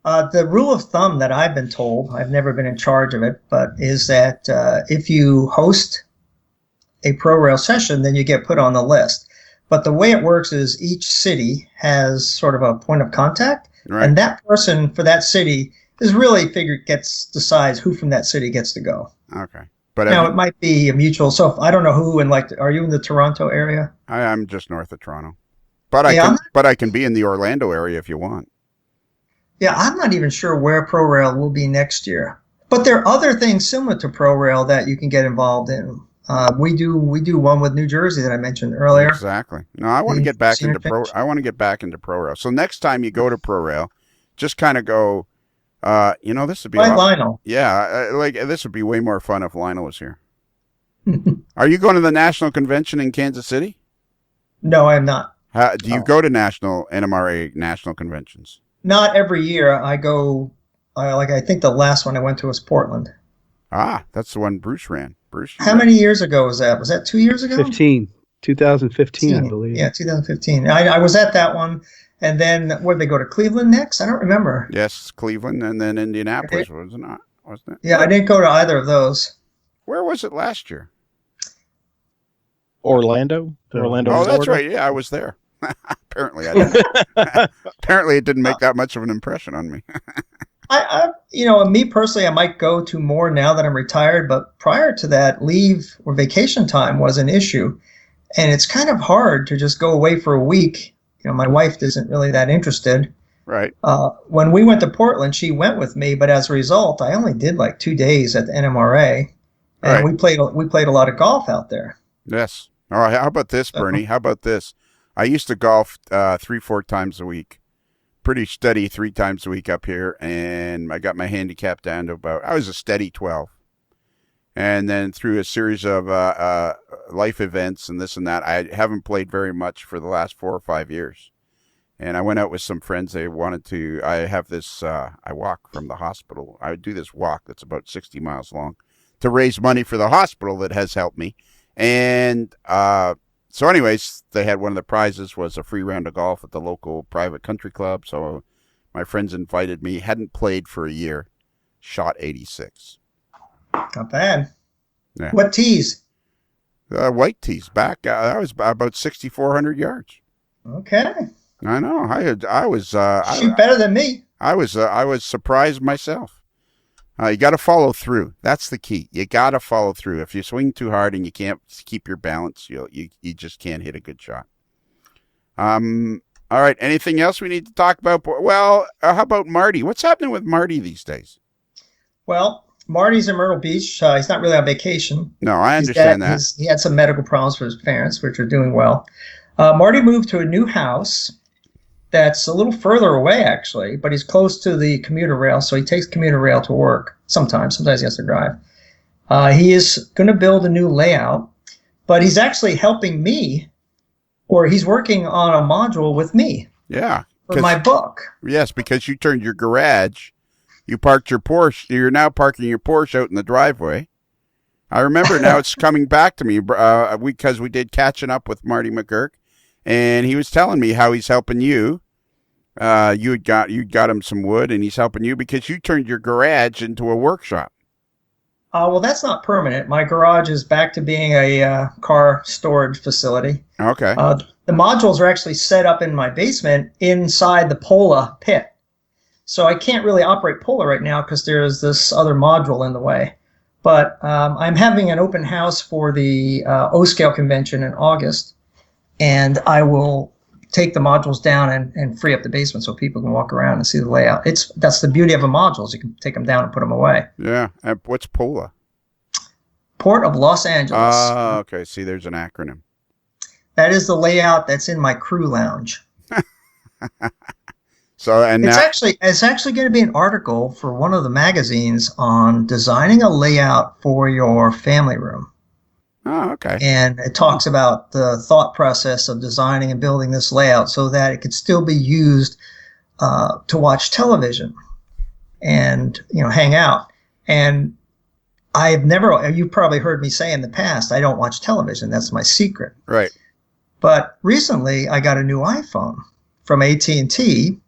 The rule of thumb that I've been told, I've never been in charge of it, but is that if you host a ProRail session, then you get put on the list. But the way it works is each city has sort of a point of contact, and that person for that city is really decides who from that city gets to go. Okay. But now, it might be a mutual. So if, I don't know who, are you in the Toronto area? I'm just north of Toronto. But I can be in the Orlando area if you want. Yeah, I'm not even sure where ProRail will be next year. But there are other things similar to ProRail that you can get involved in. We do one with New Jersey that I mentioned earlier. Exactly. No, I want to get back into ProRail. So next time you go to ProRail, just kind of go. This would be Lionel. Yeah, this would be way more fun if Lionel was here. Are you going to the National Convention in Kansas City? No, I'm not. Do you go to NMRA national conventions? Not every year. I go. I think the last one I went to was Portland. Ah, that's the one Bruce ran. How many years ago was that? Was that 2 years ago? 2015, I believe. Yeah, 2015. I was at that one. And then, where did they go to Cleveland next? I don't remember. Yes, Cleveland, and then Indianapolis, wasn't it? Yeah, I didn't go to either of those. Where was it last year? Orlando, Oh, Florida. that's right. Yeah, I was there. Apparently, I didn't. Apparently, it didn't make that much of an impression on me. Me personally, I might go to more now that I'm retired. But prior to that, leave or vacation time was an issue, and it's kind of hard to just go away for a week. My wife isn't really that interested. Right. When we went to Portland, she went with me, but as a result, I only did like 2 days at the NMRA, and we played a lot of golf out there. Yes. All right. How about this, Bernie? How about this? I used to golf 3-4 times a week, pretty steady 3 times a week up here, and I got my handicap down to I was a steady 12. And then through a series of life events and this and that, I haven't played very much for the last 4 or 5 years. And I went out with some friends. They wanted to. I have this. I walk from the hospital. I would do this walk that's about 60 miles long to raise money for the hospital that has helped me. And so, anyways, they had one of the prizes was a free round of golf at the local private country club. So my friends invited me. Hadn't played for a year. Shot 86. Not bad. Yeah. What tees? White tees. Back. I was about 6,400 yards. Okay. I know. I was. Shoot better than me. I was surprised myself. You got to follow through. That's the key. You got to follow through. If you swing too hard and you can't keep your balance, you just can't hit a good shot. All right. Anything else we need to talk about? Well, how about Marty? What's happening with Marty these days? Well, Marty's in Myrtle Beach. He's not really on vacation. No, I understand that. He had some medical problems for his parents, which are doing well. Marty moved to a new house that's a little further away, actually, but he's close to the commuter rail, so he takes commuter rail to work sometimes. Sometimes he has to drive. He is going to build a new layout, but he's actually helping me or he's working on a module with me Yeah. for my book. Yes, because you turned your garage, you parked your Porsche. You're now parking your Porsche out in the driveway. I remember now it's coming back to me because we did Catching Up with Marty McGurk, and he was telling me how he's helping you. You got him some wood, and he's helping you because you turned your garage into a workshop. Well, that's not permanent. My garage is back to being a car storage facility. Okay. The modules are actually set up in my basement inside the Pola pit. So I can't really operate Pola right now because there's this other module in the way. But I'm having an open house for the O-Scale convention in August, and I will take the modules down and free up the basement so people can walk around and see the layout. That's the beauty of the modules. You can take them down and put them away. Yeah. What's POLA? Port of Los Angeles. Okay. See, there's an acronym. That is the layout that's in my crew lounge. So it's actually going to be an article for one of the magazines on designing a layout for your family room. Oh, okay. And it talks about the thought process of designing and building this layout so that it could still be used to watch television and hang out. And you've probably heard me say in the past, I don't watch television. That's my secret. Right. But recently I got a new iPhone from AT&T,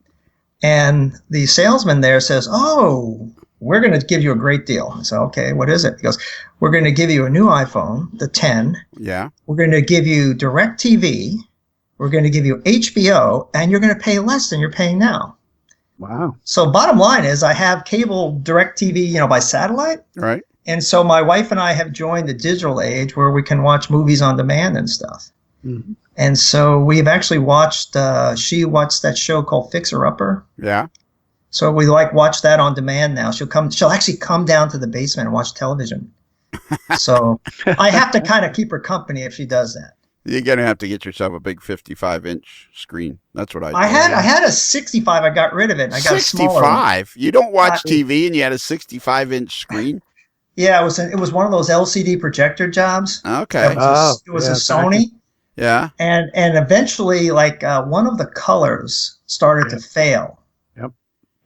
and the salesman there says, "Oh, we're going to give you a great deal." I said, "Okay, what is it?" He goes, "We're going to give you a new iPhone, the 10. Yeah. We're going to give you DirecTV. We're going to give you HBO, and you're going to pay less than you're paying now." Wow. So bottom line is I have cable DirecTV, by satellite. Right. And so my wife and I have joined the digital age where we can watch movies on demand and stuff. Mm-hmm. And so we've actually watched, she watched that show called Fixer Upper. Yeah. So we watch that on demand now. She'll actually come down to the basement and watch television. So I have to kind of keep her company if she does that. You're going to have to get yourself a big 55-inch screen. That's what I do. I had a 65. I got rid of it. I got 65? A smaller one. You don't watch TV and you had a 65-inch screen? Yeah, it was one of those LCD projector jobs. Okay. It was a Sony. Yeah. And eventually, one of the colors started to fail. Yep.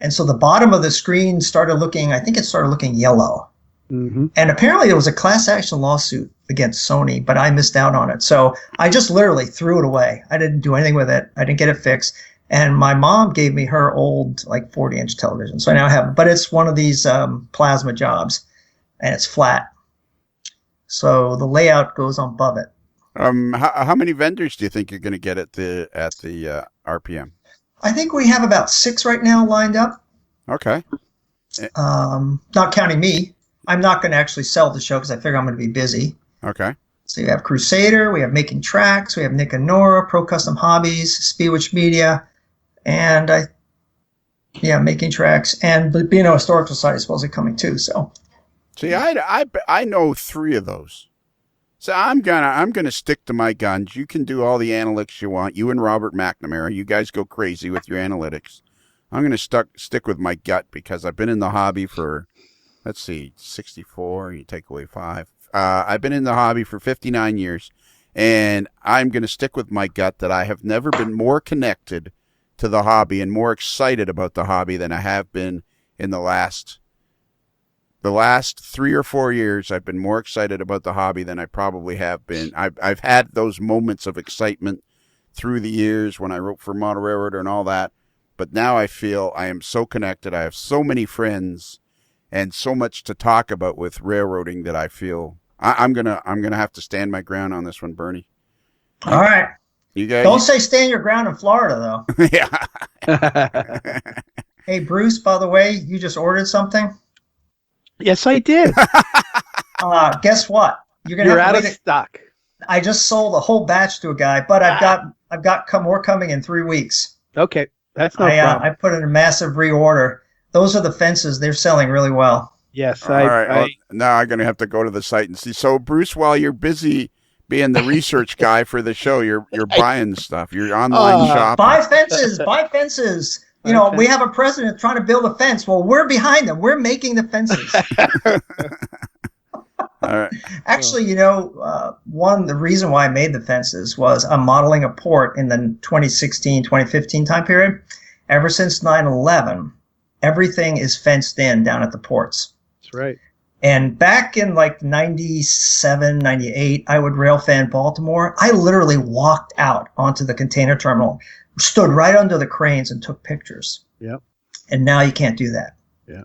And so the bottom of the screen started looking yellow. Mm-hmm. And apparently there was a class action lawsuit against Sony, but I missed out on it. So I just literally threw it away. I didn't do anything with it. I didn't get it fixed. And my mom gave me her old 40-inch television. So I now have it. But it's one of these plasma jobs, and it's flat. So the layout goes on above it. How many vendors do you think you're going to get at the RPM? I think we have about 6 right now lined up. Okay. Not counting me. I'm not going to actually sell the show because I figure I'm going to be busy. Okay. So you have Crusader, we have Making Tracks, we have Nick and Nora, Pro Custom Hobbies, Speedwitch Media, and Making Tracks, and Beano Historical Society is supposedly coming too. So, see, I know 3 of those. So I'm gonna stick to my guns. You can do all the analytics you want. You and Robert McNamara, you guys go crazy with your analytics. I'm gonna stick with my gut because I've been in the hobby for, 64. You take away 5. I've been in the hobby for 59 years, and I'm gonna stick with my gut that I have never been more connected to the hobby and more excited about the hobby than I have been in the last 3 or 4 years. I've been more excited about the hobby than I probably have been. I've had those moments of excitement through the years when I wrote for Model Railroader and all that. But now I feel I am so connected. I have so many friends and so much to talk about with railroading that I feel I'm gonna have to stand my ground on this one, Bernie. All right. You guys don't say stand your ground in Florida though. Yeah. Hey Bruce, by the way, you just ordered something. Yes, I did. Guess what? You're out of stock. I just sold a whole batch to a guy, but I've got more coming in 3 weeks. Okay, that's no problem. I put in a massive reorder. Those are the fences. They're selling really well. Yes. All right. Well, now I'm going to have to go to the site and see. So, Bruce, while you're busy being the research guy for the show, you're buying stuff. You're online shopping. Buy fences. Buy fences. We have a president trying to build a fence. Well, we're behind them. We're making the fences. All right. Actually, the reason why I made the fences was I'm modeling a port in the 2016, 2015 time period. Ever since 9/11, everything is fenced in down at the ports. That's right. And back in like 97, 98, I would rail fan Baltimore. I literally walked out onto the container terminal, stood right under the cranes and took pictures. Yep. And now you can't do that. Yeah.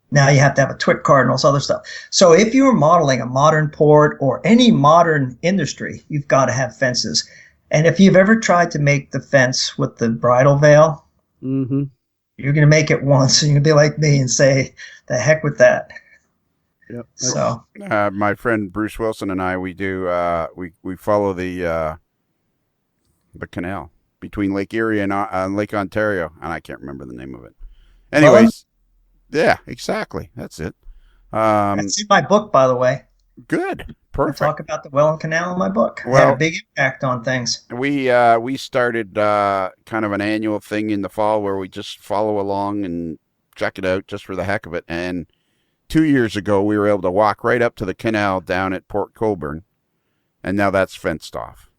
Now you have to have a TWIC card and all this other stuff. So if you are modeling a modern port or any modern industry, you've got to have fences. And if you've ever tried to make the fence with the bridal veil, Mm-hmm. you're going to make it once and you're going to be like me and say, the heck with that. Yep. So My friend Bruce Wilson and I, we follow the canal between Lake Erie and Lake Ontario, and I can't remember the name of it. Anyways, yeah, exactly. That's it. that's in my book, by the way. Good. I Perfect. talk about the Welland Canal in my book. It Well, had a big impact on things. We started kind of an annual thing in the fall where we just follow along and check it out just for the heck of it. And 2 years ago, we were able to walk right up to the canal down at Port Colborne, and now that's fenced off.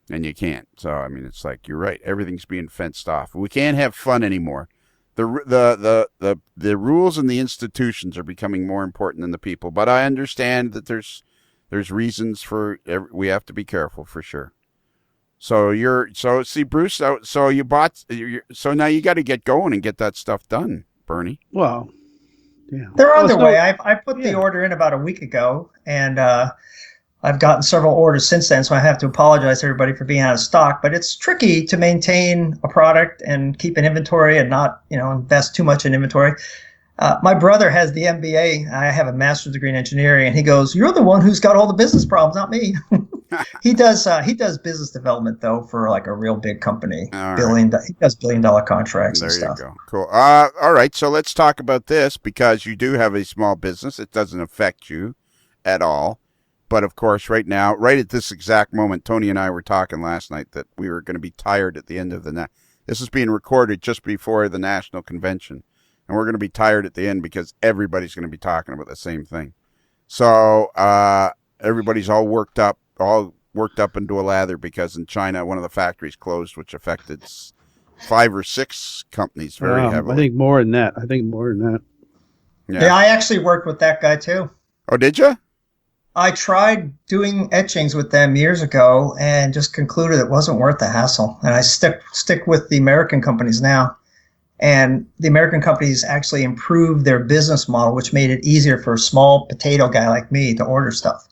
And you can't. So I mean, it's like you're right. Everything's being fenced off. We can't have fun anymore. The rules and the institutions are becoming more important than the people. But I understand that there's reasons for we have to be careful for sure. So see Bruce. So you bought. So now you got to get going and get that stuff done, Bernie. Well, yeah. They're on their no- way. I put the order in about a week ago, and I've gotten several orders since then, so I have to apologize to everybody for being out of stock. But it's tricky to maintain a product and keep an inventory and not, invest too much in inventory. My brother has the MBA. I have a master's degree in engineering, and he goes, "You're the one who's got all the business problems, not me." He does business development though for like a real big company. All right. He does $1 billion contracts There and stuff. you go. Cool. All right. So let's talk about this because you do have a small business. It doesn't affect you at all. But of course, right now, right at this exact moment, Tony and I were talking last night that we were going to be tired at the end of this is being recorded just before the national convention. And we're going to be tired at the end because everybody's going to be talking about the same thing. So everybody's all worked up into a lather because in China, one of the factories closed, which affected 5 or 6 companies very heavily. I think more than that. Yeah, I actually worked with that guy too. Oh, did you? I tried doing etchings with them years ago and just concluded it wasn't worth the hassle. And I stick with the American companies now. And the American companies actually improved their business model, which made it easier for a small potato guy like me to order stuff.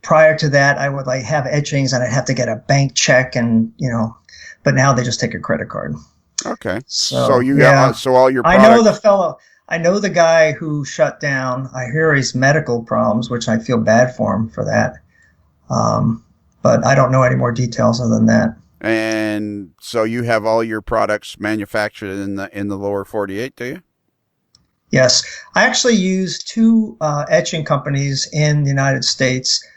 Prior to that, I would have etchings and I'd have to get a bank check and, but now they just take a credit card. Okay. So you got all your products. I know the guy who shut down. I hear his medical problems, which I feel bad for him for that. But I don't know any more details other than that. And so you have all your products manufactured in the lower 48, do you? Yes. I actually use 2 etching companies in the United States,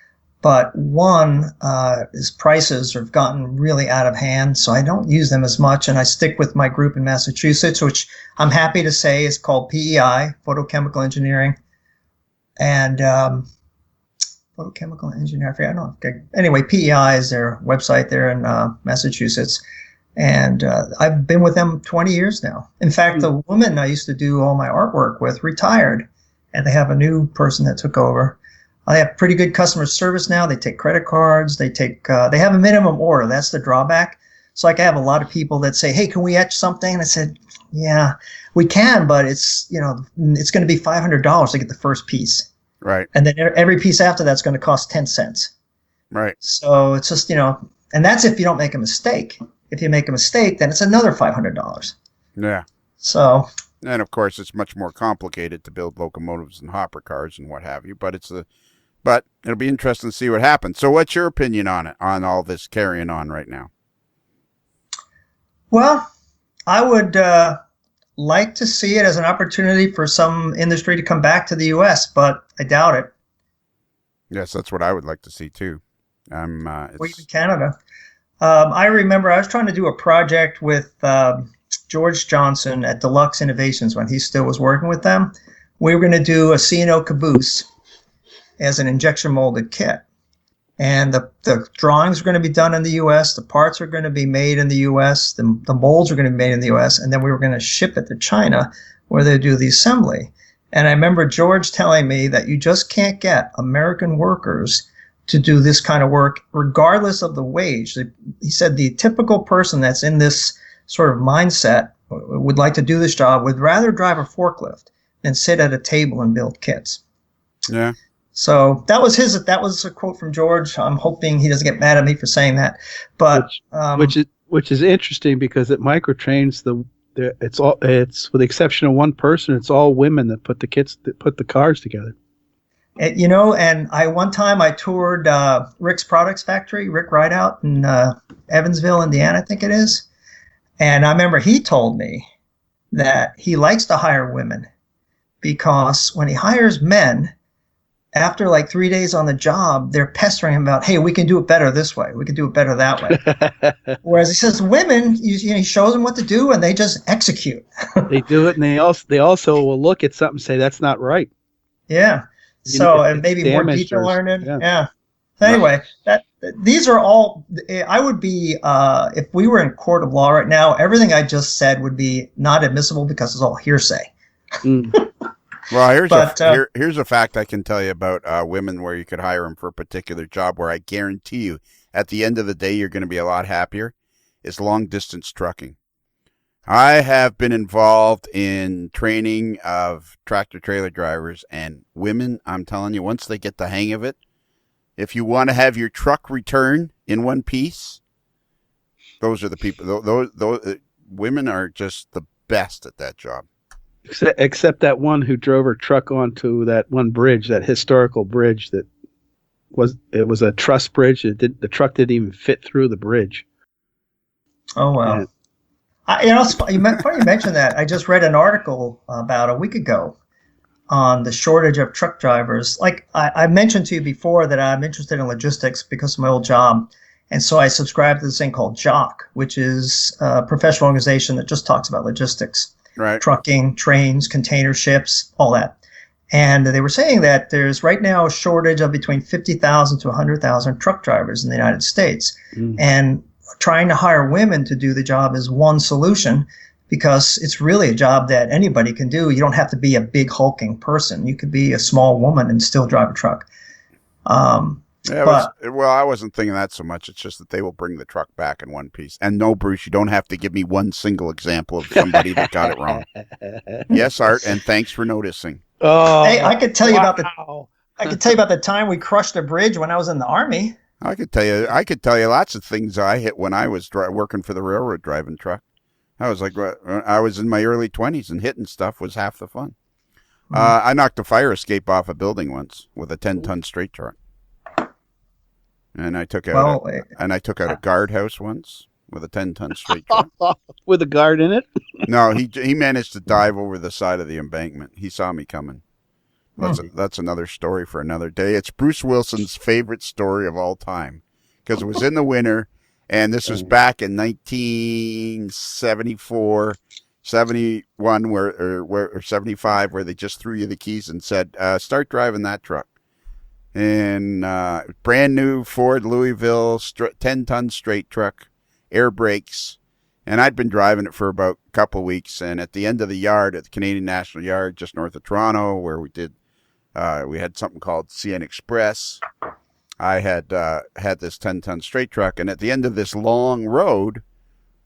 but one his prices have gotten really out of hand, so I don't use them as much, and I stick with my group in Massachusetts, which I'm happy to say is called PEI, Photochemical Engineering, and Photochemical Engineering. I don't know. Anyway, PEI is their website there in Massachusetts, and I've been with them 20 years now. In fact, the woman I used to do all my artwork with retired, and they have a new person that took over. I have pretty good customer service now. They take credit cards. They have a minimum order. That's the drawback. So I have a lot of people that say, "Hey, can we etch something?" And I said, "Yeah, we can, but it's going to be $500 to get the first piece." Right. And then every piece after that's going to cost 10 cents. Right. So it's just, and that's if you don't make a mistake. If you make a mistake, then it's another $500. Yeah. So. And of course, it's much more complicated to build locomotives and hopper cars and what have you. But but it'll be interesting to see what happens. So, what's your opinion on it? On all this carrying on right now? Well, I would like to see it as an opportunity for some industry to come back to the U.S., but I doubt it. Yes, that's what I would like to see too. Or even Canada. I remember I was trying to do a project with George Johnson at Deluxe Innovations when he still was working with them. We were going to do a C&O caboose as an injection molded kit. And the drawings are going to be done in the U.S. The parts are going to be made in the U.S. The molds are going to be made in the U.S. And then we were going to ship it to China where they do the assembly. And I remember George telling me that you just can't get American workers to do this kind of work regardless of the wage. He said the typical person that's in this sort of mindset would like to do this job would rather drive a forklift than sit at a table and build kits. Yeah. So that was a quote from George. I'm hoping he doesn't get mad at me for saying that, but which is interesting because at Microtrains it's with the exception of one person, it's all women that put the cars together. And, and one time I toured Rick's Products Factory, Rick Rideout in Evansville, Indiana, I think it is, and I remember he told me that he likes to hire women because when he hires men, after like 3 days on the job, they're pestering him about, hey, we can do it better this way. We can do it better that way. Whereas he says women, he shows them what to do and they just execute. They do it, and they also will look at something and say, that's not right. Yeah. So, and maybe more detail learning. Yeah. So anyway, these are all, I would be, if we were in court of law right now, everything I just said would be not admissible because it's all hearsay. Well, here's a fact I can tell you about women where you could hire them for a particular job where I guarantee you at the end of the day you're going to be a lot happier. Is long distance trucking. I have been involved in training of tractor trailer drivers, and women, I'm telling you, once they get the hang of it, if you want to have your truck return in one piece, those are the people. Those women are just the best at that job. Except that one who drove her truck onto that one bridge, that historical bridge that was a truss bridge. The truck didn't even fit through the bridge. Oh wow! Funny you mentioned that. I just read an article about a week ago on the shortage of truck drivers. Like I mentioned to you before that I'm interested in logistics because of my old job, and so I subscribe to this thing called JOC, which is a professional organization that just talks about logistics. Right. Trucking, trains, container ships, all that. And they were saying that there's right now a shortage of between 50,000 to 100,000 truck drivers in the United States. And trying to hire women to do the job is one solution because it's really a job that anybody can do. You don't have to be a big hulking person. You could be a small woman and still drive a truck. I wasn't thinking that so much. It's just that they will bring the truck back in one piece. And no, Bruce, you don't have to give me one single example of somebody that got it wrong. Yes, Art, and thanks for noticing. Oh, hey, I could tell you about the time we crushed a bridge when I was in the Army. I could tell you lots of things I hit when I was working for the railroad driving truck. I was in my early 20s, and hitting stuff was half the fun. I knocked a fire escape off a building once with a 10-ton straight truck. And I took out a guardhouse once with a 10-ton straight truck. With a guard in it? No, he managed to dive over the side of the embankment. He saw me coming. That's another story for another day. It's Bruce Wilson's favorite story of all time because it was in the winter, and this was back in 1974, 71, or 75, where they just threw you the keys and said, "Start driving that truck." And brand new Ford Louisville 10-ton straight truck, air brakes, and I'd been driving it for about a couple of weeks. And at the end of the yard at the Canadian National Yard, just north of Toronto, where we had something called CN Express. I had this 10-ton straight truck, and at the end of this long road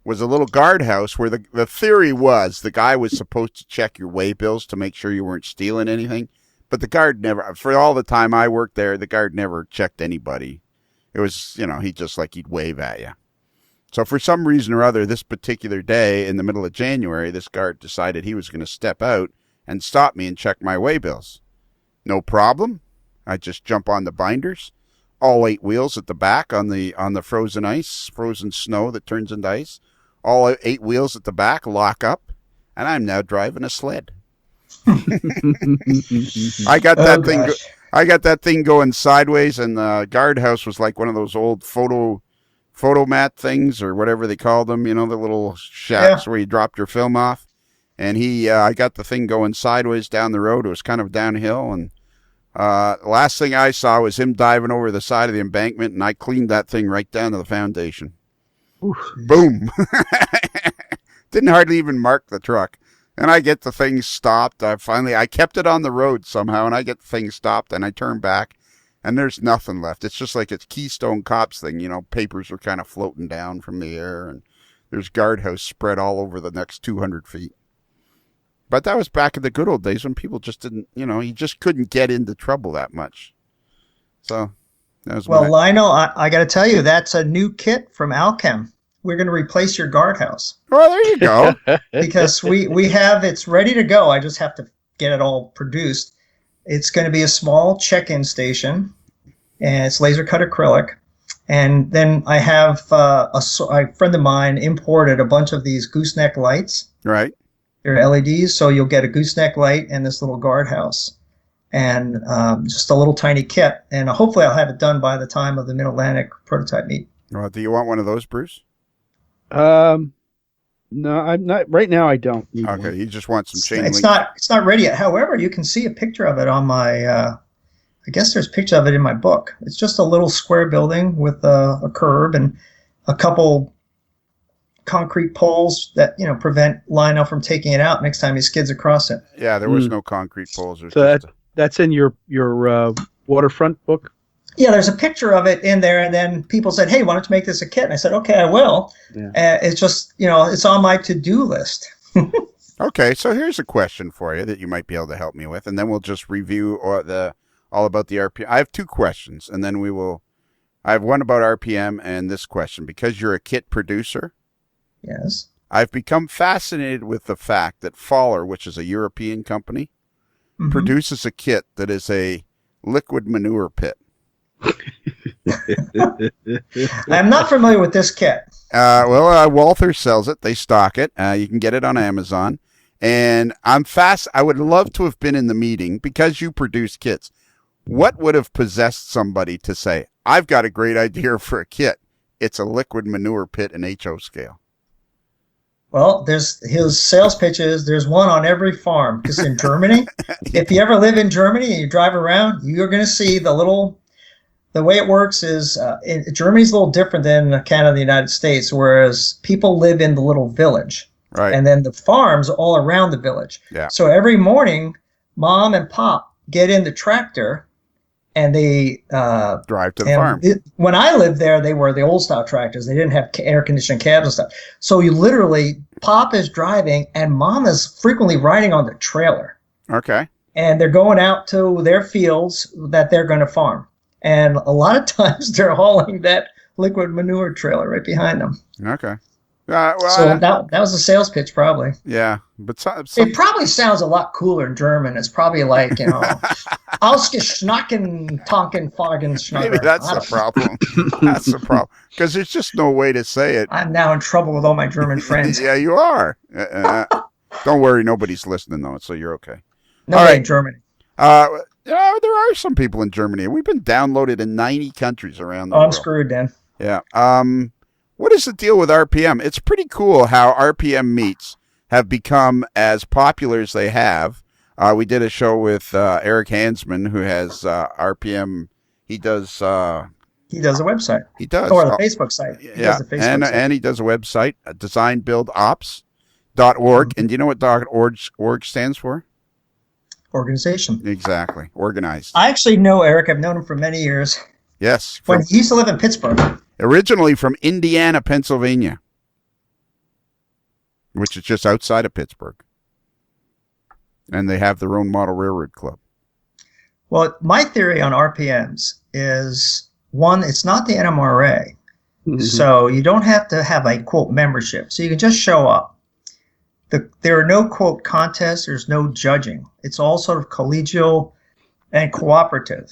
was a little guardhouse where the theory was the guy was supposed to check your way bills to make sure you weren't stealing anything. But the guard never, for all the time I worked there, the guard never checked anybody. It was, he'd wave at you. So for some reason or other, this particular day in the middle of January, this guard decided he was going to step out and stop me and check my way bills. No problem. I just jump on the binders, all 8 wheels at the back on the frozen snow that turns into ice. All 8 wheels at the back lock up, and I'm now driving a sled. I got that thing going sideways, and the guardhouse was like one of those old photo mat things or whatever they called them, the little shacks where you dropped your film off. And I got the thing going sideways down the road. It was kind of downhill, and Last thing I saw was him diving over the side of the embankment, and I cleaned that thing right down to the foundation. Oof. Boom. Didn't hardly even mark the truck. And I get the thing stopped. I kept it on the road somehow, and I get the thing stopped, and I turn back, and there's nothing left. It's just like it's Keystone Cops thing, papers are kind of floating down from the air, and there's guardhouse spread all over the next 200 feet. But that was back in the good old days when people just didn't, you just couldn't get into trouble that much. So that was Lionel, I got to tell you, that's a new kit from Alchem. We're going to replace your guardhouse. Oh, there you go. Because we have, it's ready to go. I just have to get it all produced. It's going to be a small check-in station, and it's laser cut acrylic. And then I have a friend of mine imported a bunch of these gooseneck lights. Right. They're LEDs, so you'll get a gooseneck light and this little guardhouse. And just a little tiny kit. And hopefully I'll have it done by the time of the Mid-Atlantic prototype meet. Well, do you want one of those, Bruce? No, I'm not right now. I don't need Okay, one. you just want some chain link. It's not ready yet. However, you can see a picture of it on my. I guess there's a picture of it in my book. It's just a little square building with a curb and a couple concrete poles that prevent Lionel from taking it out next time he skids across it. Yeah, there was no concrete poles. So that's in your waterfront book. Yeah, there's a picture of it in there, and then people said, "Hey, why don't you make this a kit?" And I said, "Okay, I will." Yeah. It's just it's on my to-do list. Okay, so here's a question for you that you might be able to help me with, and then we'll just review all about the RPM. I have two questions, and then I have one about RPM and this question. Because you're a kit producer, Yes. I've become fascinated with the fact that Faller, which is a European company, produces a kit that is a liquid manure pit. I'm not familiar with this kit. Walther sells it. They stock it. You can get it on Amazon. And I would love to have been in the meeting because you produce kits. What would have possessed somebody to say, I've got a great idea for a kit. It's a liquid manure pit in HO scale. Well, there's his sales pitches. There's one on every farm. Because in Germany, if you ever live in Germany and you drive around, you're going to see the way it works is Germany's a little different than Canada and the United States, whereas people live in the little village. Right. And then the farms are all around the village. Yeah. So every morning, mom and pop get in the tractor and they drive to the farm. When I lived there, they were the old style tractors. They didn't have air conditioned cabs and stuff. So you literally, pop is driving and mom is frequently riding on the trailer. Okay. And they're going out to their fields that they're going to farm. And a lot of times they're hauling that liquid manure trailer right behind them. Okay. So that was a sales pitch, probably. Yeah, but It probably sounds a lot cooler in German. It's probably like, Ausgeschnacken, Tonken, Fagen, Schnacker. Maybe that's the problem. That's the problem. Because there's just no way to say it. I'm now in trouble with all my German friends. Yeah, you are. Don't worry, nobody's listening, though, so you're okay. Nobody in Germany. There are some people in Germany. We've been downloaded in 90 countries around the world. I'm screwed then. Yeah. What is the deal with RPM? It's pretty cool how RPM meets have become as popular as they have. We did a show with Eric Hansman, who has RPM. He does a website. He does. Or the Facebook site. He does the Facebook site. And he does a website, designbuildops.org. And do you know what .org stands for? Organization. Exactly. Organized. I actually know Eric. I've known him for many years. Yes. When he used to live in Pittsburgh. Originally from Indiana, Pennsylvania, which is just outside of Pittsburgh. And they have their own model railroad club. Well, my theory on RPMs is, one, it's not the NMRA. Mm-hmm. So you don't have to have a, quote, membership. So you can just show up. There are no, quote, contests. There's no judging. It's all sort of collegial and cooperative.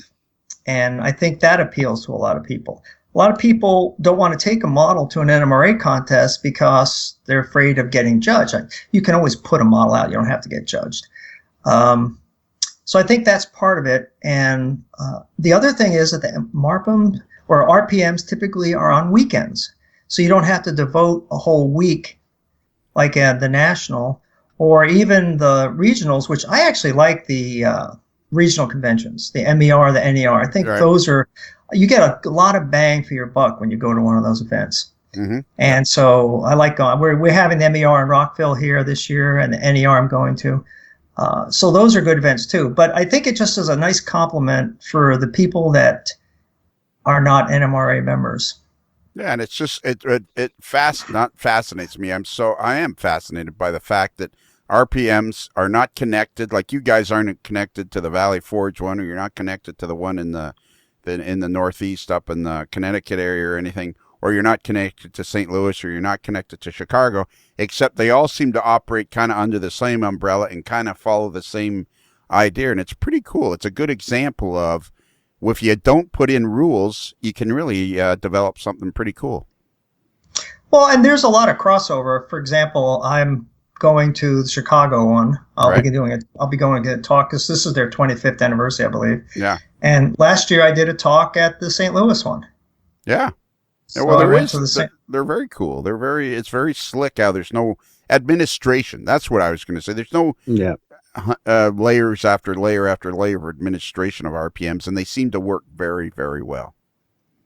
And I think that appeals to a lot of people. A lot of people don't want to take a model to an NMRA contest because they're afraid of getting judged. You can always put a model out. You don't have to get judged. So I think that's part of it. And the other thing is that the MARPM or RPMs typically are on weekends. So you don't have to devote a whole week like at the national or even the regionals, which I actually like the regional conventions, the MER, the NER. I think Right. those are, you get a lot of bang for your buck when you go to one of those events. Mm-hmm. And so I like going. We're having the MER in Rockville here this year, and the NER I'm going to. So those are good events too. But I think it just is a nice compliment for the people that are not NMRA members. Yeah, and it's just not fascinates me. I am fascinated by the fact that RPMs are not connected. Like you guys aren't connected to the Valley Forge one, or you're not connected to the one in the Northeast up in the Connecticut area or anything, or you're not connected to St. Louis, or you're not connected to Chicago. Except they all seem to operate kind of under the same umbrella and kind of follow the same idea, and it's pretty cool. It's a good example of, if you don't put in rules, you can really develop something pretty cool. Well, and there's a lot of crossover. For example, I'm going to the Chicago one. I'll be going to talk because this is their 25th anniversary, I believe. Yeah. And last year I did a talk at the St. Louis one. Yeah. So well, they're very cool. It's very slick how there's no administration. That's what I was going to say. There's no layers after layer after layer of administration of RPMs, and they seem to work very, very well.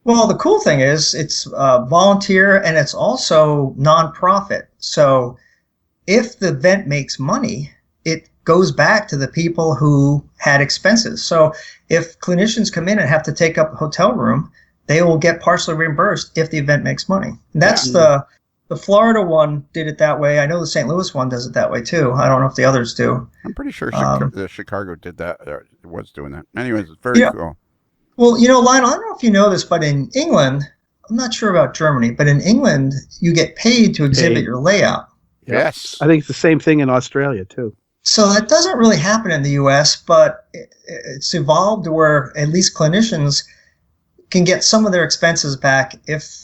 Well, the cool thing is it's volunteer and it's also nonprofit. So if the event makes money, it goes back to the people who had expenses. So if clinicians come in and have to take up a hotel room, they will get partially reimbursed if the event makes money. And that's the Florida one did it that way. I know the St. Louis one does it that way too. I don't know if the others do. I'm pretty sure the Chicago did that, was doing that. Anyways, it's very cool. Well, Lionel, I don't know if you know this, but in England, I'm not sure about Germany, but in England, you get paid to exhibit your layout. Yes. I think it's the same thing in Australia too. So that doesn't really happen in the U.S., but it's evolved to where at least clinicians can get some of their expenses back if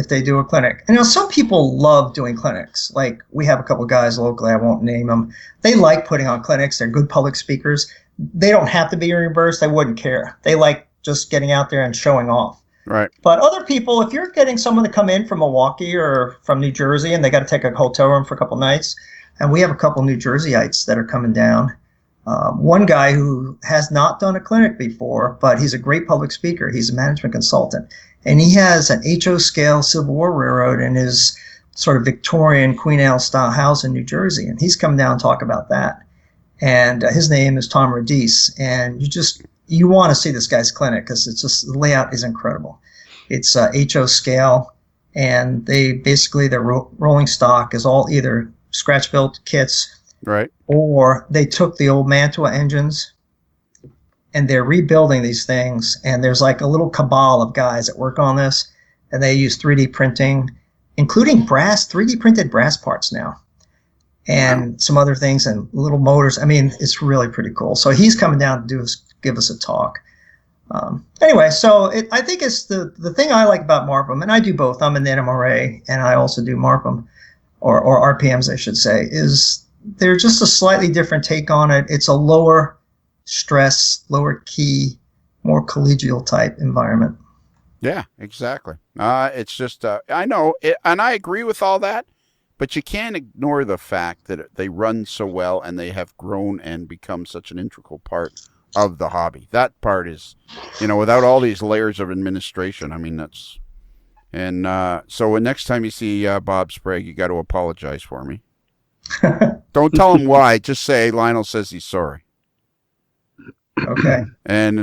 they do a clinic. And some people love doing clinics. Like we have a couple of guys locally, I won't name them. They like putting on clinics. They're good public speakers. They don't have to be reimbursed. They wouldn't care. They like just getting out there and showing off. Right. But other people, if you're getting someone to come in from Milwaukee or from New Jersey and they got to take a hotel room for a couple nights, and we have a couple New Jerseyites that are coming down. One guy who has not done a clinic before, but he's a great public speaker. He's a management consultant. And he has an HO scale Civil War railroad in his sort of Victorian Queen Anne style house in New Jersey. And he's come down to talk about that. And his name is Tom Radice. And you want to see this guy's clinic because the layout is incredible. It's HO scale. And their rolling stock is all either scratch built kits, right, or they took the old Mantua engines and they're rebuilding these things. And there's like a little cabal of guys that work on this, and they use 3D printing, including 3D printed brass parts now, and some other things and little motors. I mean, it's really pretty cool. So he's coming down to give us a talk. Anyway, so I think it's the thing I like about MARPM, and I do both. I'm in the NMRA and I also do MARPM, or RPMs, I should say, is they're just a slightly different take on it. It's a lower stress, lower key, more collegial type environment. Yeah, exactly. It's just, I know, and I agree with all that, but you can't ignore the fact that they run so well and they have grown and become such an integral part of the hobby. That part is, without all these layers of administration, I mean, that's, and so next time you see Bob Sprague, you got to apologize for me. Don't tell him why. Just say Lionel says he's sorry. Okay. And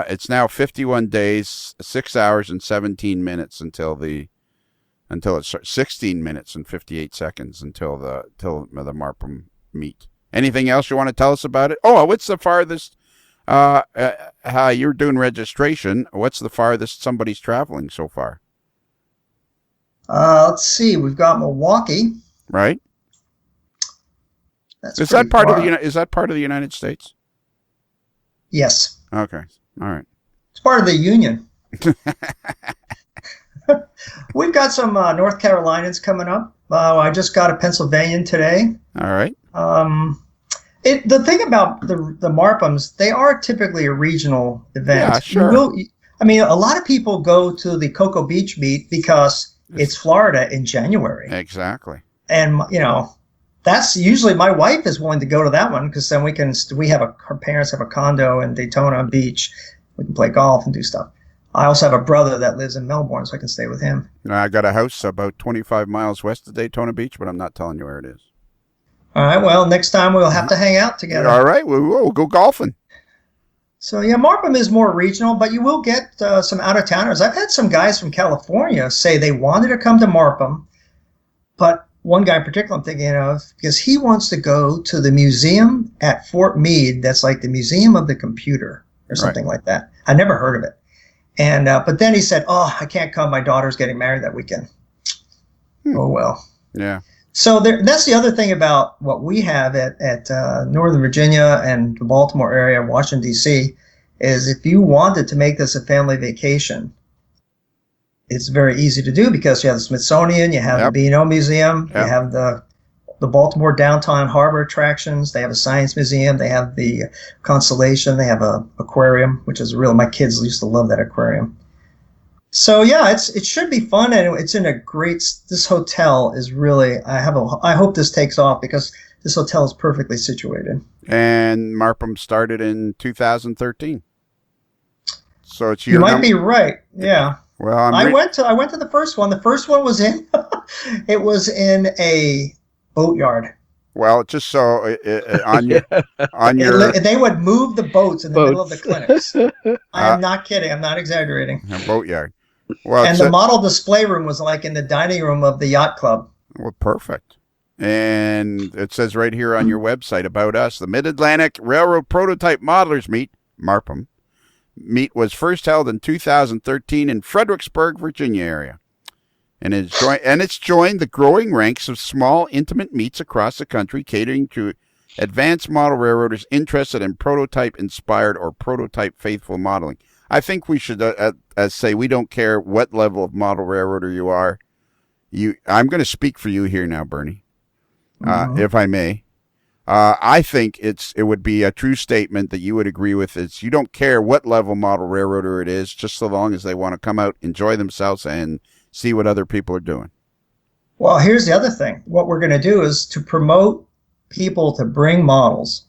it's now 51 days, 6 hours and 17 minutes until it's 16 minutes and 58 seconds until the MARPM meet. Anything else you want to tell us about it? Oh, what's the farthest? How you're doing registration? What's the farthest somebody's traveling so far? Let's see. We've got Milwaukee. Right. Is that part of the United States? Yes. Okay. All right. It's part of the Union. We've got some North Carolinians coming up. I just got a Pennsylvanian today. All right. The thing about the MARPMs, they are typically a regional event. Yeah, sure. A lot of people go to the Cocoa Beach meet because it's Florida in January. Exactly. And, that's usually my wife is willing to go to that one because then her parents have a condo in Daytona Beach. We can play golf and do stuff. I also have a brother that lives in Melbourne, so I can stay with him. I got a house about 25 miles west of Daytona Beach, but I'm not telling you where it is. All right, well, next time we'll have to hang out together. All right, we'll go golfing. So, yeah, Markham is more regional, but you will get some out-of-towners. I've had some guys from California say they wanted to come to Markham, but one guy in particular I'm thinking of, because he wants to go to the museum at Fort Meade that's like the Museum of the Computer or something like that. I never heard of it. And but then he said, "Oh, I can't come. My daughter's getting married that weekend." Oh, well. Yeah. So that's the other thing about what we have at Northern Virginia and the Baltimore area, Washington, D.C., is if you wanted to make this a family vacation, it's very easy to do because you have the Smithsonian, you have the B&O Museum, you have the Baltimore downtown harbor attractions, they have a science museum, they have the Constellation, they have a aquarium, which is real. My kids used to love that aquarium. So yeah, it should be fun, and it's in a great. This hotel is really. I hope this takes off because this hotel is perfectly situated. And Markham started in 2013. So it's you might be right. Yeah. Well, I went to the first one. The first one was in. It was in a boatyard. Well, just so on your they would move the boats in the middle of the clinics. I am not kidding. I'm not exaggerating. A boatyard. Well, and the model display room was like in the dining room of the yacht club. Well, perfect. And it says right here on your website about us, the Mid-Atlantic Railroad Prototype Modelers Markham meet was first held in 2013 in Fredericksburg, Virginia area. And it's joined the growing ranks of small, intimate meets across the country, catering to advanced model railroaders interested in prototype-inspired or prototype-faithful modeling. I think we should say we don't care what level of model railroader you are. I'm going to speak for you here now, Bernie, if I may. I think it would be a true statement that you would agree with. You don't care what level model railroader it is, just so long as they want to come out, enjoy themselves, and see what other people are doing. Well, here's the other thing. What we're going to do is to promote people to bring models.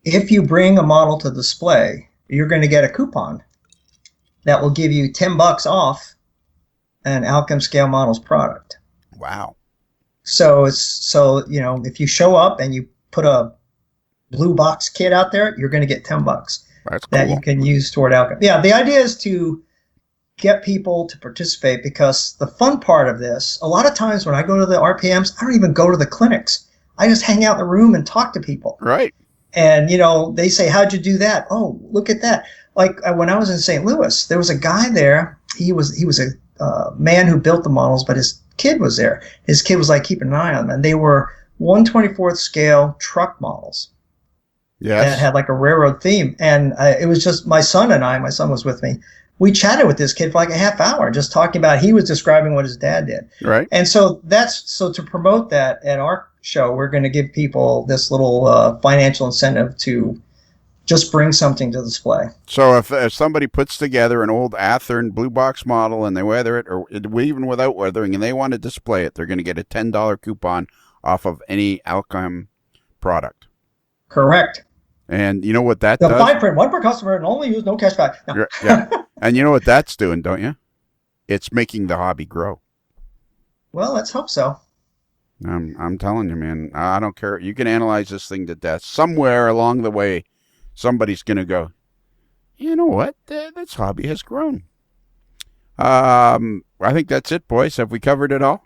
If you bring a model to display, you're going to get a coupon that will give you $10 off an Outcome Scale Models product. Wow. So if you show up and you put a blue box kit out there, you're going to get $10 That's that cool. you can use toward outcome. Yeah, the idea is to get people to participate because the fun part of this, a lot of times when I go to the RPMs, I don't even go to the clinics. I just hang out in the room and talk to people. Right. And, they say, how'd you do that? Oh, look at that. Like when I was in St. Louis, there was a guy there. He was a man who built the models, but his kid was there. His kid was like keeping an eye on them. And they were 1/24th scale truck models. Yes. That had like a railroad theme. And it was just my son was with me. We chatted with this kid for like a half hour, just talking about, he was describing what his dad did. Right. And so to promote that at our show, we're going to give people this little financial incentive to just bring something to display. So if somebody puts together an old Athearn blue box model and they weather it, or even without weathering, and they want to display it, they're going to get a $10 coupon off of any Outcome product. Correct. And you know what that The does? fine print, one per customer and only use no cash back. No. Yeah. And you know what that's doing, don't you? It's making the hobby grow. Well, let's hope so. I'm telling you, man. I don't care. You can analyze this thing to death. Somewhere along the way, somebody's going to go, you know what? This hobby has grown. I think that's it, boys. Have we covered it all?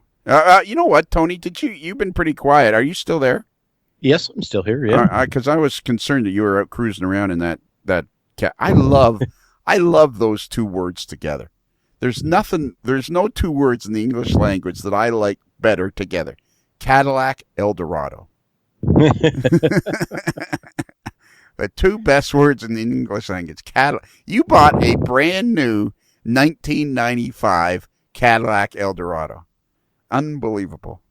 You know what, Tony? You've been pretty quiet. Are you still there? Yes, I'm still here. Yeah. Because I was concerned that you were out cruising around in that cat. I love those two words together. There's no two words in the English language that I like better together. Cadillac Eldorado. The two best words in the English language. Cadillac. You bought a brand new 1995 Cadillac Eldorado. Unbelievable.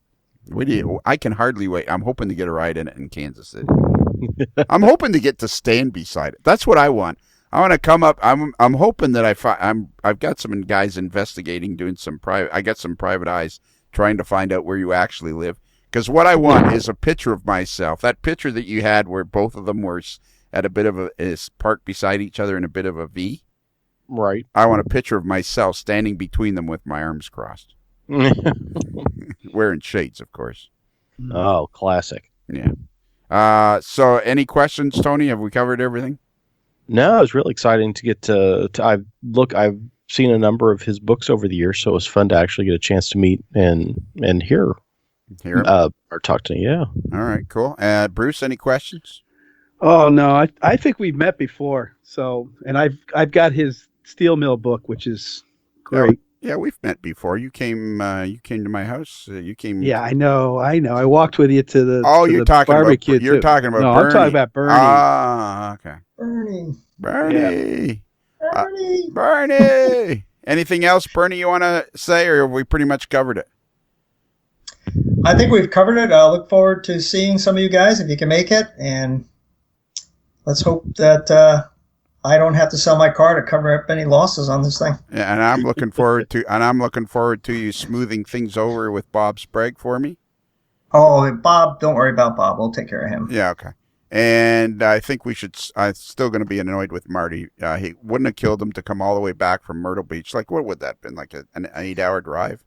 I can hardly wait. I'm hoping to get a ride in it in Kansas City. I'm hoping to get to stand beside it. That's what I want. I want to come up. I'm hoping that I've got some guys investigating, doing some private. I got some private eyes trying to find out where you actually live, Because what I want is a picture of myself. That picture that you had where both of them were at a bit of is parked beside each other in a bit of a V. Right. I want a picture of myself standing between them with my arms crossed. Wearing shades, of course. Oh, classic. Yeah. So any questions, Tony? Have we covered everything? No, it's really exciting to get to I've seen a number of his books over the years, so it was fun to actually get a chance to meet and hear or talk to. Yeah. All right, cool. Bruce, any questions? Oh no, I think we've met before. So, and I've got his steel mill book, which is great. Yeah, we've met before. You came to my house. You came. Yeah, I know. I walked with you to the you're the talking barbecue. about you're talking about no, Bernie. I'm talking about Bernie. Ah, okay. Bernie. Bernie. Anything else, Bernie, you want to say, or have we pretty much covered it? I think we've covered it. I look forward to seeing some of you guys if you can make it, and let's hope that I don't have to sell my car to cover up any losses on this thing. Yeah, and I'm looking forward to you smoothing things over with Bob Sprague for me. Oh, Bob, don't worry about Bob. We'll take care of him. Yeah, okay. And I think I'm still going to be annoyed with Marty. He wouldn't have killed him to come all the way back from Myrtle Beach. Like, what would that have been? Like an 8-hour drive?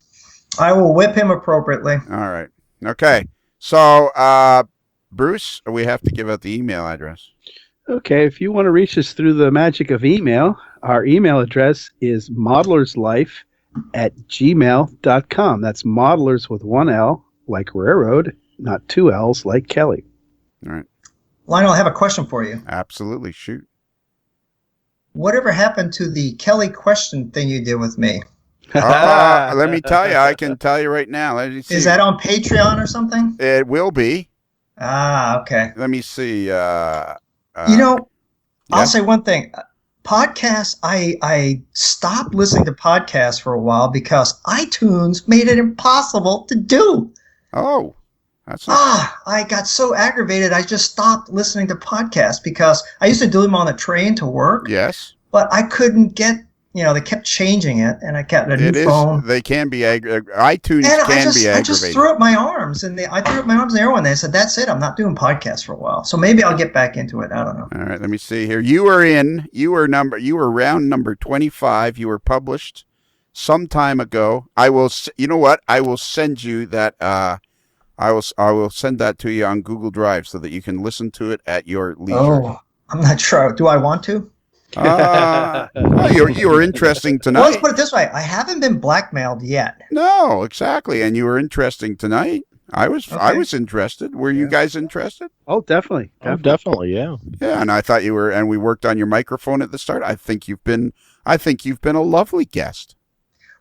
I will whip him appropriately. All right. Okay. So, Bruce, we have to give out the email address. Okay, if you want to reach us through the magic of email, our email address is modellerslife@gmail.com. That's modelers with one L, like railroad, not two L's, like Kelly. All right. Lionel, I have a question for you. Absolutely. Shoot. Whatever happened to the Kelly question thing you did with me? Let me tell you. I can tell you right now. Let me see. Is that on Patreon or something? It will be. Okay. Let me see. I'll say one thing. Podcasts, I stopped listening to podcasts for a while because iTunes made it impossible to do. Oh, that's I got so aggravated, I just stopped listening to podcasts because I used to do them on the train to work. Yes. But I couldn't get, they kept changing it, and I got a new phone. They can be iTunes and can be aggravating. I just threw up my arms, and I threw up my arms in the air one day. I said, "That's it. I'm not doing podcasts for a while." So maybe I'll get back into it. I don't know. All right, let me see here. You were round number 25. You were published some time ago. I will. You know what? I will send you that. I will send that to you on Google Drive so that you can listen to it at your leisure. Oh, I'm not sure. Do I want to? You were interesting tonight. Well, let's put it this way. I haven't been blackmailed yet. No, exactly. And you were interesting tonight. I was interested. Were you guys interested? Oh, definitely. Definitely, yeah. Yeah, and I thought you were, and we worked on your microphone at the start. I think you've been a lovely guest.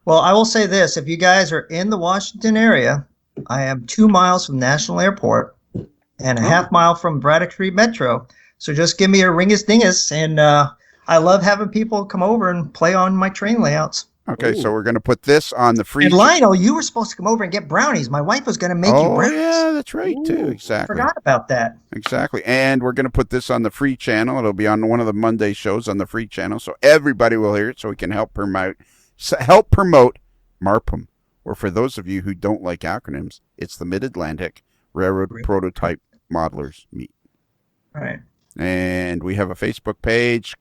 Well, I will say this. If you guys are in the Washington area, I am 2 miles from National Airport and a half mile from Braddock Street Metro. So just give me a ringus-dingus, and I love having people come over and play on my train layouts. Okay, so we're going to put this on the free. And Lionel, you were supposed to come over and get brownies. My wife was going to make you breakfast. Oh, yeah, that's right, too. Exactly. Forgot about that. Exactly. And we're going to put this on the free channel. It'll be on one of the Monday shows on the free channel, so everybody will hear it, so we can help promote MARPM. Or for those of you who don't like acronyms, it's the Mid-Atlantic Railroad Prototype Modelers Meet. All right. And we have a Facebook page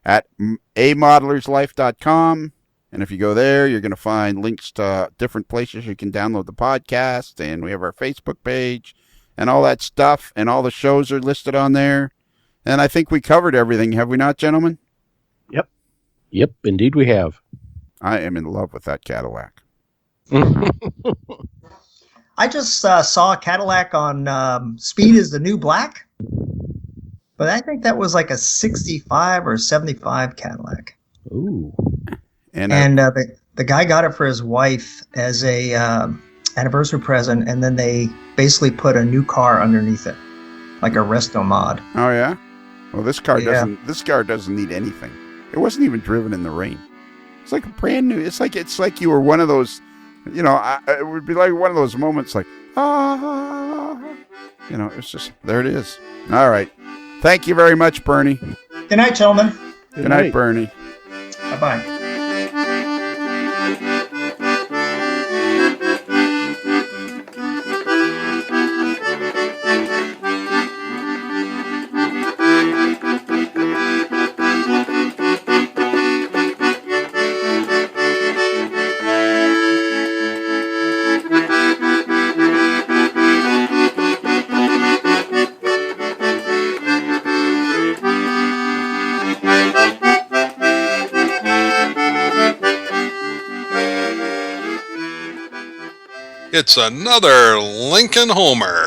at amodelerslife.com. And if you go there, you're going to find links to different places you can download the podcast. And we have our Facebook page and all that stuff. And all the shows are listed on there. And I think we covered everything. Have we not, gentlemen? Yep, indeed we have. I am in love with that Cadillac. I just saw a Cadillac on Speed is the New Black. But I think that was like a 65 or 75 Cadillac. Ooh. And the guy got it for his wife as a anniversary present, and then they basically put a new car underneath it, like a resto mod. Oh yeah. Well, this car doesn't. This car doesn't need anything. It wasn't even driven in the rain. It's like a brand new. It's like you were one of those. It would be like one of those moments, like It's just there. It is. All right. Thank you very much, Bernie. Good night, gentlemen. Good night, Bernie. Bye-bye. It's another Lincoln Homer.